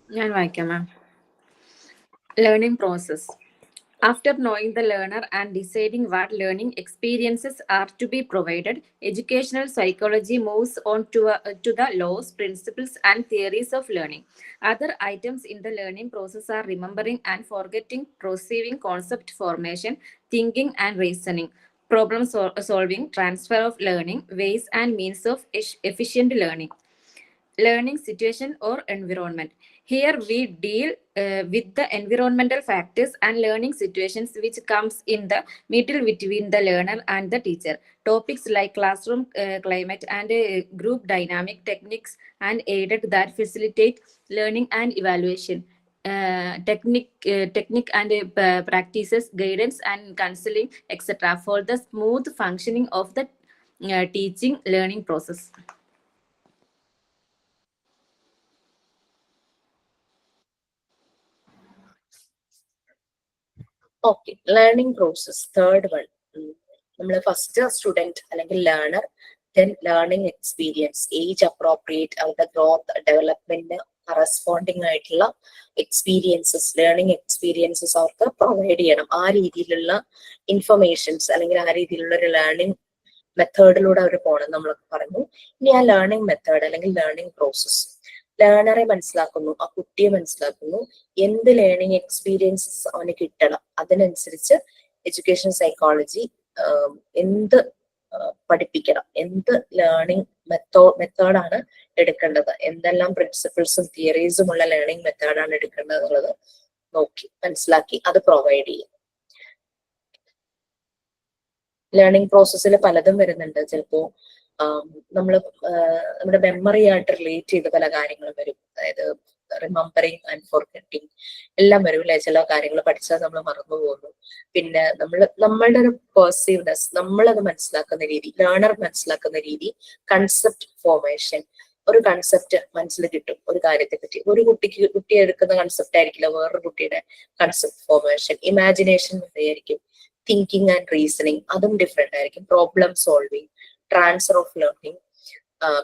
ഞാൻ വായിക്കാം ma'am. Learning process. After knowing the learner and deciding what learning experiences are to be provided, educational psychology moves on to the laws, principles, and theories of learning. Other items in the learning process are remembering and forgetting, perceiving, concept formation, thinking and reasoning, problem solving, transfer of learning, ways and means of efficient learning. Learning situation or environment. Here we deal with the environmental factors and learning situations which comes in the middle between the learner and the teacher. Topics like classroom climate and group dynamic techniques and aided that facilitate learning and evaluation. Technique and practices, guidance and counseling, etc. for the smooth functioning of the teaching learning process. Okay, learning process third one. നമ്മൾ first student അല്ലെങ്കിൽ learner, then learning experience, age appropriate അവരുടെ growth ഡെവലപ്മെന്റിന് corresponding ആയിട്ടുള്ള experiences, learning experiences അവർക്ക് provide ചെയ്യണം. ആ രീതിയിലുള്ള informations അല്ലെങ്കിൽ ആ രീതിയിലുള്ള ഒരു ലേണിംഗ് മെത്തേഡിലൂടെ അവർ പോകണം നമ്മൾ പറഞ്ഞു. ഇനി ആ ലേണിംഗ് മെത്തേഡ് അല്ലെങ്കിൽ ലേണിംഗ് പ്രോസസ്, ലേണറെ മനസ്സിലാക്കുന്നു, ആ കുട്ടിയെ മനസ്സിലാക്കുന്നു, എന്ത് ലേണിംഗ് എക്സ്പീരിയൻസസ് അവന് കിട്ടണം, അതിനനുസരിച്ച് എഡ്യൂക്കേഷൻ സൈക്കോളജി എന്ത് പഠിപ്പിക്കണം, എന്ത് ലേണിംഗ് മെത്തേഡാണ് എടുക്കേണ്ടത്, എന്തെല്ലാം പ്രിൻസിപ്പിൾസും തിയറീസും ഉള്ള ലേണിംഗ് മെത്തേഡാണ് എടുക്കേണ്ടത് എന്നുള്ളത് നോക്കി മനസ്സിലാക്കി അത് പ്രൊവൈഡ് ചെയ്യും. ലേണിംഗ് പ്രോസസ്സിൽ പലതും വരുന്നുണ്ട്. ചിലപ്പോ നമ്മൾ നമ്മുടെ മെമ്മറി ആയിട്ട് റിലേറ്റ് ചെയ്ത് പല കാര്യങ്ങളും വരും. അതായത് റിമംബറിങ് ആൻഡ് ഫോർഗെറ്റിംഗ് എല്ലാം വരും അല്ലെ. ചില കാര്യങ്ങൾ പഠിച്ചാൽ നമ്മൾ മറന്നു പോകുന്നു. പിന്നെ നമ്മളുടെ ഒരു പെർസീവ്നെസ്, നമ്മളത് മനസ്സിലാക്കുന്ന രീതി, ലേണർ മനസ്സിലാക്കുന്ന രീതി, കൺസെപ്റ്റ് ഫോർമേഷൻ. ഒരു കൺസെപ്റ്റ് മനസ്സിൽ കിട്ടും ഒരു കാര്യത്തെ പറ്റി. ഒരു കുട്ടി എടുക്കുന്ന കൺസെപ്റ്റ് ആയിരിക്കില്ല വേറൊരു കുട്ടിയുടെ കൺസെപ്റ്റ് ഫോർമേഷൻ. ഇമാജിനേഷൻ ആയിരിക്കും. തിങ്കിങ് ആൻഡ് റീസണിങ് അതും ഡിഫറെന്റ് ആയിരിക്കും. Problem solving, transfer of learning,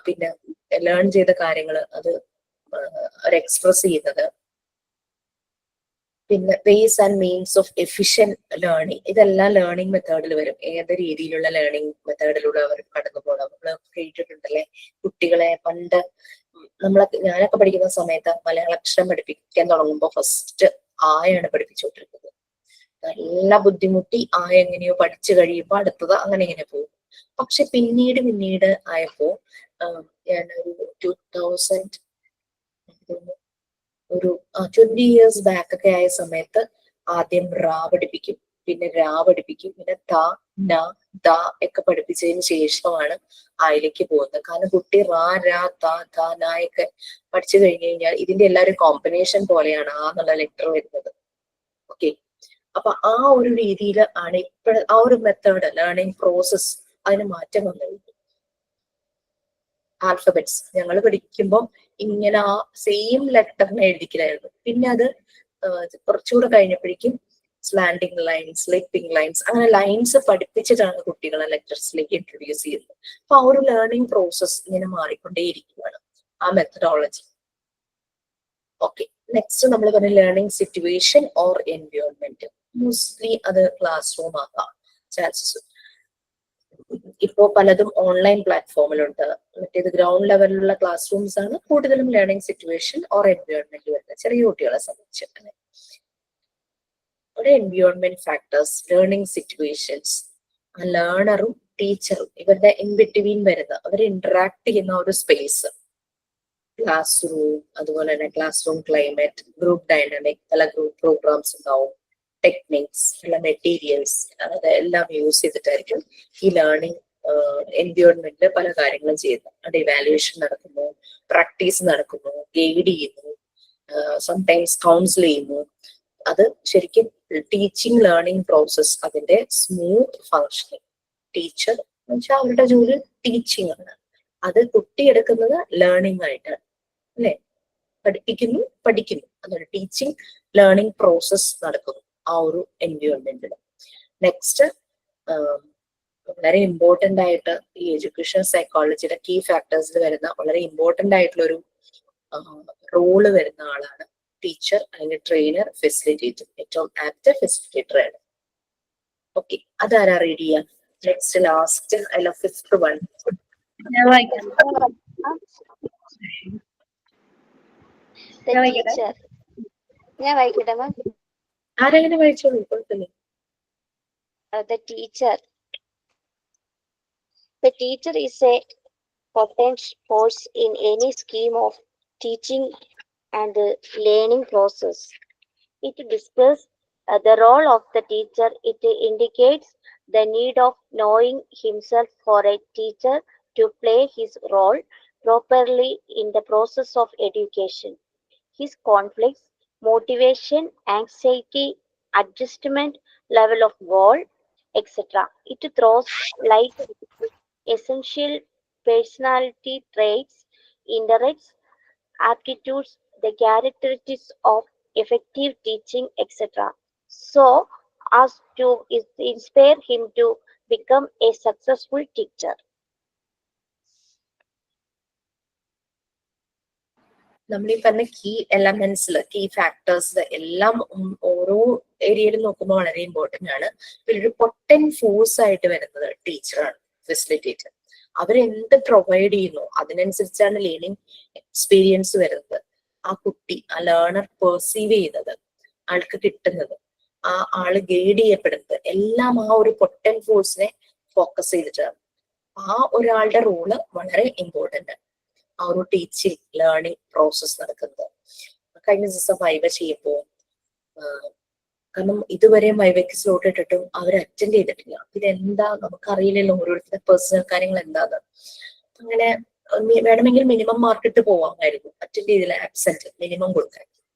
പിന്നെ ലേൺ ചെയ്ത കാര്യങ്ങൾ അത് എക്സ്പ്രസ് ചെയ്യുന്നത്, പിന്നെ ways and means of efficient learning, ഇതെല്ലാം ലേണിംഗ് മെത്തേഡിൽ വരും. ഏത് രീതിയിലുള്ള ലേണിംഗ് മെത്തേഡിലൂടെ അവർ കടന്നു പോകണം. നമ്മൾ കേട്ടിട്ടുണ്ടല്ലേ കുട്ടികളെ പണ്ട് ഞാനൊക്കെ പഠിക്കുന്ന സമയത്ത് മലയാളാക്ഷരം പഠിപ്പിക്കാൻ തുടങ്ങുമ്പോൾ ഫസ്റ്റ് ആയാണ് പഠിപ്പിച്ചുകൊണ്ടിരുന്നത്. നല്ല ബുദ്ധിമുട്ടി എങ്ങനെയോ പഠിച്ചു കഴിയുമ്പോൾ അടുത്തത് അങ്ങനെ ഇങ്ങനെ പോകും. പക്ഷെ പിന്നീട് ആയപ്പോ ഞാനൊരു 20 years ബാക്ക് ഒക്കെ ആയ സമയത്ത് ആദ്യം റാ പഠിപ്പിക്കും, പിന്നെ രാ പഠിപ്പിക്കും, പിന്നെ ത ന ദ ഒക്കെ പഠിപ്പിച്ചതിന് ശേഷമാണ് ആയിലേക്ക് പോകുന്നത്. കാരണം കുട്ടി റാ രാ ത ധ ന ഒക്കെ പഠിച്ചു കഴിഞ്ഞു കഴിഞ്ഞാൽ ഇതിന്റെ എല്ലാവരും കോമ്പിനേഷൻ പോലെയാണ് എന്നുള്ള ലെറ്റർ വരുന്നത്. ഓക്കെ, അപ്പൊ ആ ഒരു രീതിയിൽ ആണ് ഇപ്പോഴും ആ ഒരു മെത്തേഡ് ലേണിംഗ് പ്രോസസ് അതിന് മാറ്റം വന്നത്. ആൽഫബറ്റ്സ് ഞങ്ങൾ പഠിക്കുമ്പോൾ ഇങ്ങനെ ആ സെയിം ലെറ്ററിനെ എഴുതിക്കലായിരുന്നു. പിന്നെ അത് കുറച്ചുകൂടെ കഴിഞ്ഞപ്പോഴേക്കും സ്ലാൻഡിങ് ലൈൻസ്, സ്ലിപ്പിംഗ് ലൈൻസ്, അങ്ങനെ ലൈൻസ് പഠിപ്പിച്ചിട്ടാണ് കുട്ടികളെ ലെറ്റർസിലേക്ക് ഇൻട്രൊഡ്യൂസ് ചെയ്യുന്നത്. അപ്പൊ ആ ഒരു ലേണിംഗ് പ്രോസസ് ഇങ്ങനെ മാറിക്കൊണ്ടേയിരിക്കുകയാണ് ആ മെത്തഡോളജി. ഓക്കെ, നെക്സ്റ്റ് നമ്മൾ പറഞ്ഞ learning situation or environment. Mostly അത് ക്ലാസ് റൂം ആകാം ചാൻസസ്. ഇപ്പോ പലതും ഓൺലൈൻ പ്ലാറ്റ്ഫോമിലുണ്ട്. മറ്റേത് ഗ്രൗണ്ട് ലെവലിലുള്ള ക്ലാസ് റൂംസ് ആണ് കൂടുതലും ലേണിംഗ് സിറ്റുവേഷൻ ഓർ എൻവയോൺമെന്റ് വരുന്നത് ചെറിയ കുട്ടികളെ സംബന്ധിച്ചിട്ട്. ഒരു എൻവയോൺമെന്റ് ഫാക്ടേഴ്സ്, ലേണിംഗ് സിറ്റുവേഷൻസ്, ലേണറും ടീച്ചറും ഇവരുടെ ഇൻ ബിറ്റ്വീൻ വരുന്ന അവർ ഇന്ററാക്ട് ചെയ്യുന്ന ഒരു സ്പേസ്, ക്ലാസ് റൂം, അതുപോലെ തന്നെ class room climate, group dynamic, പല ഗ്രൂപ്പ് പ്രോഗ്രാംസ് ഉണ്ടാവും, ടെക്നിക്സ്, ഉള്ള മെറ്റീരിയൽസ്, അതെല്ലാം യൂസ് ചെയ്തിട്ടായിരിക്കും ഈ ലേണിംഗ് എൻവയോൺമെന്റിൽ പല കാര്യങ്ങളും ചെയ്യുന്നത്. അവിടെ ഇവാലുവേഷൻ നടക്കുന്നു, പ്രാക്ടീസ് നടക്കുന്നു, ഗൈഡ് ചെയ്യുന്നു, സംടൈംസ് കൗൺസിൽ ചെയ്യുന്നു. അത് ശരിക്കും ടീച്ചിങ് ലേണിംഗ് പ്രോസസ് അതിന്റെ സ്മൂത്ത് ഫങ്ഷനിങ്. ടീച്ചർ എന്ന് വെച്ചാൽ അവരുടെ ജോലി ടീച്ചിങ് ആണ്, അത് കുട്ടി എടുക്കുന്നത് ലേണിംഗ് ആയിട്ടാണ് അല്ലെ. പഠിക്കുന്നു അതൊരു ടീച്ചിങ് ലേണിംഗ് പ്രോസസ് നടക്കുന്നു ആ ഒരു എൻവയോൺമെന്റിൽ. നെക്സ്റ്റ് വളരെ ഇമ്പോർട്ടന്റ് ആയിട്ട് ഈ എഡ്യൂക്കേഷൻ സൈക്കോളജിയുടെ കീ ഫാക്ടേഴ്സിൽ വരുന്ന വളരെ ഇമ്പോർട്ടന്റ് ആയിട്ടുള്ള ഒരു റോള് വരുന്ന ആളാണ് ടീച്ചർ അല്ലെങ്കിൽ ട്രെയിനർ, ഫെസിലിറ്റേറ്റർ. ഏറ്റവും ആപ്റ്റ് ഫെസിലിറ്റേറ്റർ ആണ്. ഓക്കെ, അതാരാ റീഡ് ചെയ്യാം? നെക്സ്റ്റ് ലാസ്റ്റ് അല്ല ഫിഫ്ത്ത് വൺ. ആരെങ്ങനെ വായിച്ചോളൂ, കുഴപ്പമില്ല. The teacher is a potent force in any scheme of teaching and learning process. It discusses the role of the teacher. It indicates the need of knowing himself for a teacher to play his role properly in the process of education. His conflicts, motivation, anxiety, adjustment, level of goal, etc. It throws light on essential personality traits, interests, aptitudes, the characteristics of effective teaching, etc. So as to inspire him to become a successful teacher. നമ്മൾ ഈ പറഞ്ഞ key എലമെന്റ്സിൽ key factors എല്ലാം ഓരോ ഏരിയയിൽ നോക്കുമ്പോൾ വളരെ important ആണ്. ഒരു പൊട്ടന്റ് ഫോഴ്സ് ആയിട്ട് വരുന്നത് ടീച്ചറാണ്, ഫെസിലിറ്റേറ്റർ. അവരെന്ത് പ്രൊവൈഡ് ചെയ്യുന്നു അതിനനുസരിച്ചാണ് ലേണിംഗ് എക്സ്പീരിയൻസ് വരുന്നത്. ആ കുട്ടി, ആ ലേണർ പെർസീവ് ചെയ്യുന്നത്, ആൾക്ക് കിട്ടുന്നത്, ആ ആള് ഗൈഡ് ചെയ്യപ്പെടുന്നത് എല്ലാം ആ ഒരു പൊട്ടന്റ് ഫോഴ്സിനെ ഫോക്കസ് ചെയ്തിട്ടാണ്. ആ ഒരാളുടെ റോള് വളരെ ഇമ്പോർട്ടന്റ് ആണ് ആ ഒരു ടീച്ചിങ് ലേണിംഗ് പ്രോസസ് നടക്കുന്നത്. കഴിഞ്ഞ ദിവസം വൈവ ചെയ്യുമ്പോൾ കാരണം ഇതുവരെ വൈവയ്ക്ക് സ്ലോട്ട് ഇട്ടിട്ടും അവർ അറ്റൻഡ് ചെയ്തിട്ടില്ല. ഇതെന്താ നമുക്കറിയില്ലല്ലോ ഓരോരുത്തരുടെ പേഴ്സണൽ കാര്യങ്ങൾ എന്താന്ന്. അങ്ങനെ വേണമെങ്കിൽ മിനിമം മാർക്ക് ഇട്ട് പോവാമായിരുന്നു. അറ്റൻഡ് ചെയ്തില്ല, ആബ്സെന്റ് മിനിമം കൊടുക്കാൻ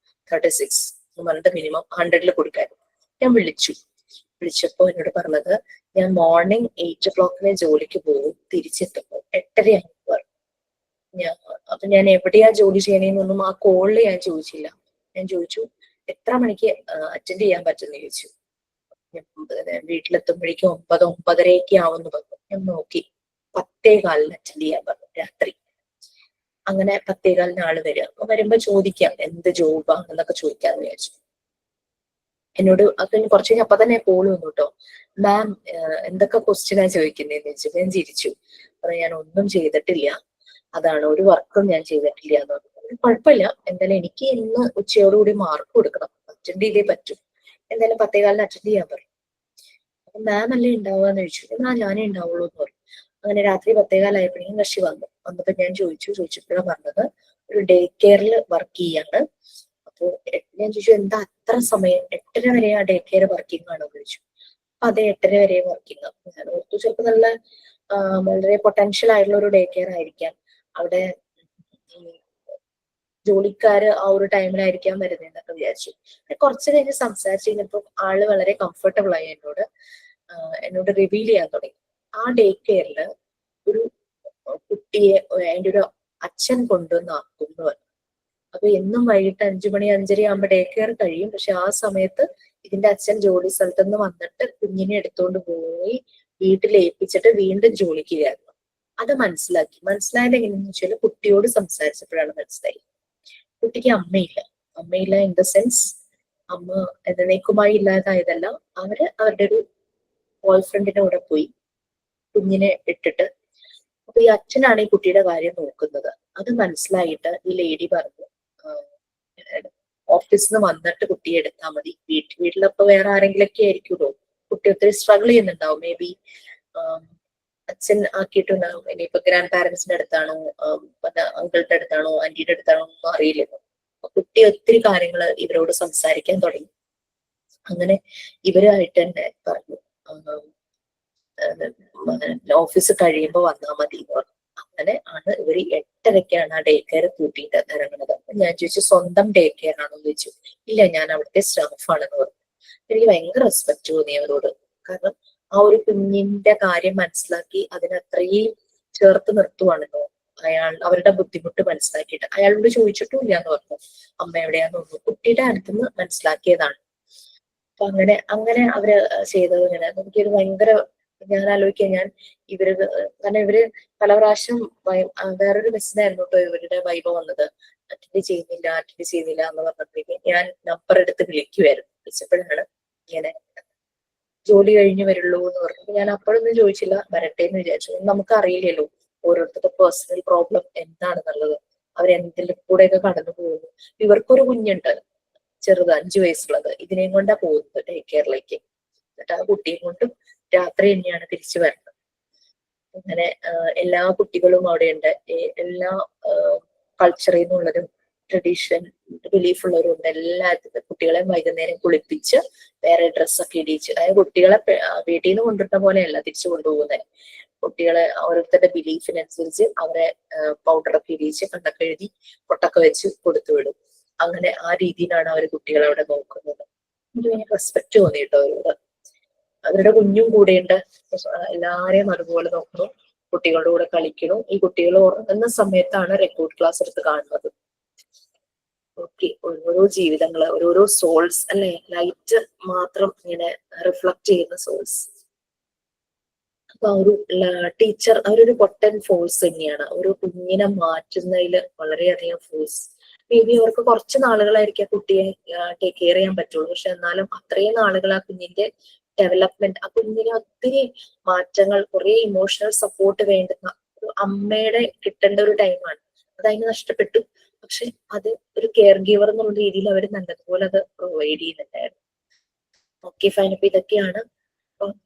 36 എന്ന് പറഞ്ഞിട്ട് മിനിമം 100 കൊടുക്കായിരുന്നു. ഞാൻ വിളിച്ചപ്പോ എന്നോട് പറഞ്ഞത് ഞാൻ മോർണിംഗ് 8 o'clock ജോലിക്ക് പോകും, തിരിച്ചെത്തുമ്പോൾ 8:30 ആകുമ്പോൾ. അപ്പൊ ഞാൻ എവിടെയാ ജോലി ചെയ്യണേന്നൊന്നും ആ കോളിൽ ഞാൻ ചോദിച്ചില്ല. ഞാൻ ചോദിച്ചു എത്ര മണിക്ക് അറ്റൻഡ് ചെയ്യാൻ പറ്റുമെന്ന് ചോദിച്ചു. വീട്ടിലെത്തുമ്പോഴേക്കും 9-9:30 ആവുമെന്ന് പറഞ്ഞു. ഞാൻ നോക്കി 10:15 അറ്റൻഡ് ചെയ്യാൻ പറഞ്ഞു രാത്രി. അങ്ങനെ 10:15 ആള് വരിക. അപ്പൊ വരുമ്പോ ചോദിക്കാം എന്ത് ജോബാണെന്നൊക്കെ ചോദിക്കാന്ന് വിചാരിച്ചു. എന്നോട് അത് കുറച്ച് കഴിഞ്ഞ് അപ്പൊ തന്നെ കോള് വന്നു കേട്ടോ. മാം എന്തൊക്കെ ക്വസ്റ്റ്യനാ ചോദിക്കുന്നതെന്ന് ചോദിച്ചു. ഞാൻ ചിരിച്ചു. അപ്പൊ ഞാൻ ഒന്നും ചെയ്തിട്ടില്ല, അതാണ് ഒരു വർക്കും ഞാൻ ചെയ്തിട്ടില്ല എന്ന് പറഞ്ഞു. കുഴപ്പമില്ല, എന്തായാലും എനിക്ക് ഇന്ന് ഉച്ചയോടുകൂടി മാർക്ക് കൊടുക്കണം, അറ്റൻഡ് ചെയ്തേ പറ്റും, എന്തായാലും 10:15 അറ്റൻഡ് ചെയ്യാൻ പറഞ്ഞു. അപ്പൊ മാം അല്ലേ ഉണ്ടാവുകയെന്ന് ചോദിച്ചു. എന്നാ ഞാനേ ഉണ്ടാവുള്ളൂ എന്ന് പറഞ്ഞു. അങ്ങനെ രാത്രി 10:15 ആയപ്പോഴേക്കും കക്ഷി വന്നപ്പോ ഞാൻ ചോദിച്ചപ്പോഴാണ് പറഞ്ഞത് ഒരു ഡേ കെയറിൽ വർക്ക് ചെയ്യാണ്. അപ്പൊ ഞാൻ ചോദിച്ചു എന്താ അത്ര സമയം, 8:30 വരെ ആ ഡേ കെയർ വർക്കിംഗ് ആണോ എന്ന് ചോദിച്ചു. അപ്പൊ അതെ 8:30 വരെ വർക്കിംഗ്. ഞാൻ ഓർത്തു ചിലപ്പോൾ നല്ല വളരെ പൊട്ടൻഷ്യൽ ആയിട്ടുള്ള ഒരു ഡേ കെയർ ആയിരിക്കാം, അവിടെ ജോലിക്കാര് ആ ഒരു ടൈമിലായിരിക്കാൻ വരുന്നതെന്നൊക്കെ വിചാരിച്ചു. കുറച്ച് കഴിഞ്ഞ് സംസാരിച്ച് കഴിഞ്ഞപ്പോ ആള് വളരെ കംഫർട്ടബിൾ ആയി എന്നോട് റിവീൽ ചെയ്യാൻ തുടങ്ങി. ആ ഡേ കെയറില് ഒരു കുട്ടിയെ അതിന്റെ ഒരു അച്ഛൻ കൊണ്ടുവന്ന് ആക്കുന്നു. അപ്പൊ എന്നും വൈകിട്ട് 5 മണി 5:30 ആകുമ്പോ ഡേ കെയർ കഴിയും. പക്ഷെ ആ സമയത്ത് ഇതിന്റെ അച്ഛൻ ജോലി സ്ഥലത്ത് നിന്ന് വന്നിട്ട് കുഞ്ഞിനെ എടുത്തോണ്ട് പോയി വീട്ടിൽ ഏൽപ്പിച്ചിട്ട് വീണ്ടും ജോലിക്ക് കയറുന്നു. അത് മനസ്സിലായത് എങ്ങനെയാന്ന് വെച്ചാൽ കുട്ടിയോട് സംസാരിച്ചപ്പോഴാണ് മനസ്സിലായി കുട്ടിക്ക് അമ്മയില്ല ഇൻ ദ സെൻസ് അമ്മ എന്നേക്കുമായി ഇല്ലാതായതല്ല, അവരുടെ ഒരു ബോയ് ഫ്രണ്ടിന്റെ കൂടെ പോയി കുഞ്ഞിനെ ഇട്ടിട്ട്. അപ്പൊ ഈ അച്ഛനാണ് ഈ കുട്ടിയുടെ കാര്യം നോക്കുന്നത്. അത് മനസ്സിലായിട്ട് ഈ ലേഡി പറഞ്ഞു ഓഫീസിൽ നിന്ന് വന്നിട്ട് കുട്ടിയെ എടുത്താൽ മതി, വീട്ടിലപ്പോ വേറെ ആരെങ്കിലൊക്കെ ആയിരിക്കുമല്ലോ, കുട്ടി ഒത്തിരി സ്ട്രഗിൾ ചെയ്യുന്നുണ്ടാവും, മേ ബി അച്ഛൻ ആക്കിയിട്ടുണ്ടാവും, ഇനിയിപ്പോ ഗ്രാൻഡ് പാരന്റ്സിന്റെ അടുത്താണോ അങ്കിളുടെ അടുത്താണോ ആന്റിയുടെ അടുത്താണോ ഒന്നും അറിയില്ലല്ലോ. കുട്ടി ഒത്തിരി കാര്യങ്ങൾ ഇവരോട് സംസാരിക്കാൻ തുടങ്ങി. അങ്ങനെ ഇവരായിട്ട് തന്നെ പറഞ്ഞു ഓഫീസ് കഴിയുമ്പോ വന്നാൽ മതി എന്ന് പറഞ്ഞു. അങ്ങനെ ആണ് ഇവർ 8:30 ആ ഡേ കെയർ കൂട്ടിയിട്ട് ഇറങ്ങുന്നത്. ഞാൻ ചോദിച്ചു സ്വന്തം ഡേ കെയർ ആണോ എന്ന് ചോദിച്ചു. ഇല്ല, ഞാൻ അവിടുത്തെ സ്റ്റാഫാണെന്ന് പറഞ്ഞു. എനിക്ക് ഭയങ്കര റെസ്പെക്ട് തോന്നി അവരോട്. കാരണം ആ ഒരു കുഞ്ഞിന്റെ കാര്യം മനസ്സിലാക്കി അതിനത്രയും ചേർത്ത് നിർത്തുവാണല്ലോ. അവരുടെ ബുദ്ധിമുട്ട് മനസ്സിലാക്കിയിട്ട് അയാളോട് ചോദിച്ചിട്ടും ഇല്ല എന്ന് പറഞ്ഞു. അമ്മ എവിടെയാന്ന് പറഞ്ഞു. കുട്ടിയുടെ അടുത്തുനിന്ന് മനസ്സിലാക്കിയതാണ്. അപ്പൊ അങ്ങനെ അവര് ചെയ്തത് ഇങ്ങനെ എനിക്കൊരു ഭയങ്കര, ഞാൻ ആലോചിക്കുക കാരണം ഇവര് പല പ്രാവശ്യം വേറൊരു മെസ്സിനായിരുന്നു കേട്ടോ ഇവരുടെ വൈബ വന്നത്. അറ്റൻഡ് ചെയ്യുന്നില്ല എന്ന് പറഞ്ഞപ്പോഴേക്കും ഞാൻ നമ്പർ എടുത്ത് വിളിച്ചപ്പോഴാണ് ഇങ്ങനെ ജോലി കഴിഞ്ഞ് വരുള്ളൂ എന്ന് പറഞ്ഞപ്പോൾ ഞാൻ അപ്പോഴൊന്നും ചോദിച്ചില്ല, വരട്ടെ എന്ന് വിചാരിച്ചു. നമുക്ക് അറിയില്ലല്ലോ ഓരോരുത്തരുടെ പേഴ്സണൽ പ്രോബ്ലം എന്താണെന്നുള്ളത്, അവരെന്തിലും കൂടെയൊക്കെ കടന്നു പോകുന്നു. ഇവർക്കൊരു കുഞ്ഞുണ്ട് ചെറുത് 5 വയസ്സുള്ളത്, ഇതിനെയും കൊണ്ടാ പോകുന്നത് ഡേ കെയറിലേക്ക്. എന്നിട്ട് ആ കുട്ടിയും കൊണ്ടും രാത്രി തന്നെയാണ് തിരിച്ചു വരുന്നത്. അങ്ങനെ എല്ലാ കുട്ടികളും അവിടെ ഉണ്ട്, എല്ലാ കൾച്ചറിൽ നിന്നുള്ളതും ട്രഡീഷൻ ബിലീഫ് ഉള്ളവരുണ്ട്. എല്ലാത്തിനും കുട്ടികളെ വൈകുന്നേരം കുളിപ്പിച്ച് വേറെ ഡ്രസ്സൊക്കെ ഇടിച്ച്, അതായത് കുട്ടികളെ വീട്ടിൽ നിന്ന് കൊണ്ടിട്ട പോലെയല്ല തിരിച്ചു കൊണ്ടുപോകുന്നത്. കുട്ടികളെ ഓരോരുത്തരുടെ ബിലീഫിനനുസരിച്ച് അവരെ പൗഡറൊക്കെ ഇടിച്ച് കണ്ണൊക്കെ എഴുതി പൊട്ടൊക്കെ വെച്ച് കൊടുത്തു വിടും. അങ്ങനെ ആ രീതിയിലാണ് അവർ കുട്ടികളെ അവിടെ നോക്കുന്നത്. എനിക്ക് റെസ്പെക്ട് തോന്നി കേട്ടോ അവരോട്. അവരുടെ കുഞ്ഞും കൂടെയുണ്ട്, എല്ലാരെയും അതുപോലെ നോക്കുന്നു, കുട്ടികളുടെ കൂടെ കളിക്കണം. ഈ കുട്ടികൾ ഉറങ്ങുന്ന സമയത്താണ് റെക്കോർഡ് ക്ലാസ് എടുത്ത് കാണുന്നത്. ഓക്കെ, ഓരോരോ ജീവിതങ്ങള്, ഓരോരോ സോൾസ് അല്ലെ, ലൈറ്റ് മാത്രം ഇങ്ങനെ റിഫ്ലക്ട് ചെയ്യുന്ന സോൾസ്. അപ്പൊ ഒരു ടീച്ചർ അവരൊരു പൊട്ടൻ ഫോഴ്സ് തന്നെയാണ്. ഒരു കുഞ്ഞിനെ മാറ്റുന്നതിൽ വളരെയധികം ഫോഴ്സ്. മേ ബി അവർക്ക് കുറച്ച് നാളുകളായിരിക്കും ആ കുട്ടിയെ ടേക്ക് കെയർ ചെയ്യാൻ പറ്റുള്ളൂ. പക്ഷെ എന്നാലും അത്രയും നാളുകൾ ആ കുഞ്ഞിന്റെ ഡെവലപ്മെന്റ്, ആ കുഞ്ഞിന് ഒത്തിരി മാറ്റങ്ങൾ, കുറെ ഇമോഷണൽ സപ്പോർട്ട് വേണ്ടുന്ന ഒരു അമ്മയുടെ കിട്ടേണ്ട ഒരു ടൈമാണ്. അതതിന് നഷ്ടപ്പെട്ടു. പക്ഷെ അത് ഒരു കെയർ ഗീവർ എന്നുള്ള രീതിയിൽ അവർ നല്ലതുപോലെ അത് പ്രൊവൈഡ് ചെയ്യുന്നുണ്ടായിരുന്നു. Okay fine. അപ്പൊ ഇതൊക്കെയാണ്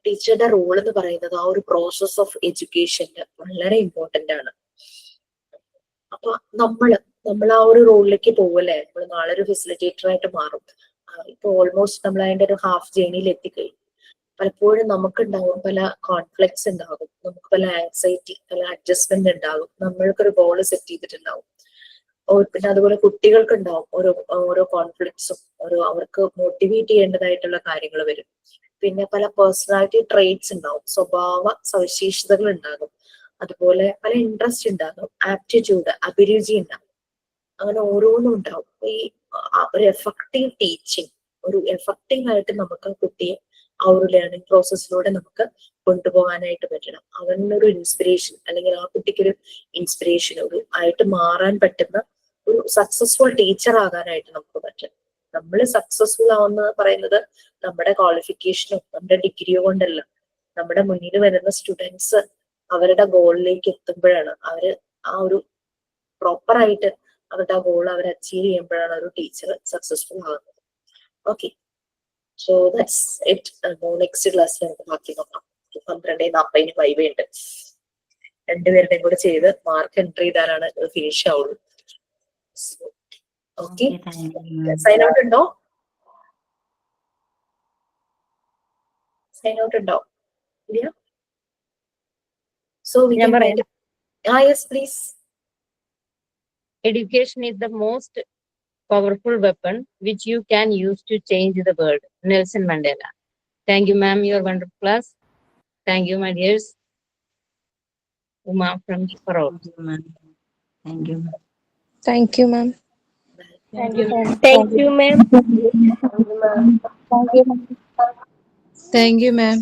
ടീച്ചറുടെ റോൾ എന്ന് പറയുന്നത്. ആ ഒരു പ്രോസസ് ഓഫ് എഡ്യൂക്കേഷന് വളരെ ഇമ്പോർട്ടന്റ് ആണ്. അപ്പൊ നമ്മൾ ആ ഒരു റോളിലേക്ക് പോവല്ലേ, നമ്മൾ നാളെ ഒരു ഫെസിലിറ്റേറ്റർ ആയിട്ട് മാറും. ഇപ്പൊ ഓൾമോസ്റ്റ് നമ്മൾ അതിന്റെ ഒരു ഹാഫ് ജേണിയിൽ എത്തിക്കഴിഞ്ഞു. പലപ്പോഴും നമുക്കുണ്ടാവും പല കോൺഫ്ലിക്ട്സ് ഉണ്ടാകും, നമുക്ക് പല ആൻസൈറ്റി, പല അഡ്ജസ്റ്റ്മെന്റ് ഉണ്ടാകും. നമ്മൾക്കൊരു ഗോള് സെറ്റ് ചെയ്തിട്ടുണ്ടാവും. പിന്നെ അതുപോലെ കുട്ടികൾക്ക് ഉണ്ടാവും ഓരോ കോൺഫ്ലിക്ട്സും, അവർക്ക് മോട്ടിവേറ്റ് ചെയ്യേണ്ടതായിട്ടുള്ള കാര്യങ്ങൾ വരും. പിന്നെ പല പേഴ്സണാലിറ്റി ട്രെയ്റ്റ്സ് ഉണ്ടാവും, സ്വഭാവ സവിശേഷതകൾ ഉണ്ടാകും. അതുപോലെ പല ഇൻട്രസ്റ്റ് ഉണ്ടാകും, ആപ്റ്റിറ്റ്യൂഡ്, അഭിരുചി ഉണ്ടാകും. അങ്ങനെ ഓരോന്നും ഉണ്ടാവും. ഈ ഒരു എഫക്റ്റീവ് ടീച്ചിങ്, ഒരു എഫക്റ്റീവ് ആയിട്ട് നമുക്ക് കുട്ടിയെ ആ ഒരു ലേണിംഗ് പ്രോസസ്സിലൂടെ നമുക്ക് കൊണ്ടുപോകാനായിട്ട് പറ്റണം. അവനൊരു ഇൻസ്പിറേഷൻ, അല്ലെങ്കിൽ ആ കുട്ടിക്കൊരു ഇൻസ്പിറേഷൻ ആയിട്ട് മാറാൻ പറ്റുന്ന ഒരു സക്സസ്ഫുൾ ടീച്ചർ ആകാനായിട്ട് നമുക്ക് പറ്റും. നമ്മൾ സക്സസ്ഫുൾ ആവുന്ന പറയുന്നത് നമ്മുടെ ക്വാളിഫിക്കേഷനോ നമ്മുടെ ഡിഗ്രിയോ കൊണ്ടല്ല. നമ്മുടെ മുന്നിൽ വരുന്ന സ്റ്റുഡൻസ് അവരുടെ ഗോളിലേക്ക് എത്തുമ്പോഴാണ്, അവര് ആ ഒരു പ്രോപ്പർ ആയിട്ട് അവരുടെ ആ ഗോൾ അവർ അച്ചീവ് ചെയ്യുമ്പോഴാണ് ഒരു ടീച്ചർ സക്സസ്ഫുൾ ആകുന്നത്. Okay, so that's it. Next ക്ലാസ്സിൽ നമുക്ക് ബാക്കി നോക്കാം. 12:40 വൈവ ഉണ്ട്. രണ്ടുപേരുടെയും കൂടെ ചെയ്ത് മാർക്ക് എൻട്രി ചെയ്താലാണ് ഫിനിഷ് ആവുള്ളൂ. ഓക്കെ, സൈൻ ഔട്ട് ഉണ്ടോ? സൈൻ ഔട്ട് ഉണ്ടോ? ഇല്ല. So we can find. Yes, please. Education is the most powerful weapon which you can use to change the world. Nelson Mandela. Thank you, ma'am. Your wonderful class. Thank you, my dears. Uma from Parot. Thank you. Thank you, ma'am. Thank you, ma'am. Thank you, ma'am. Thank you, ma'am. Thank you, ma'am.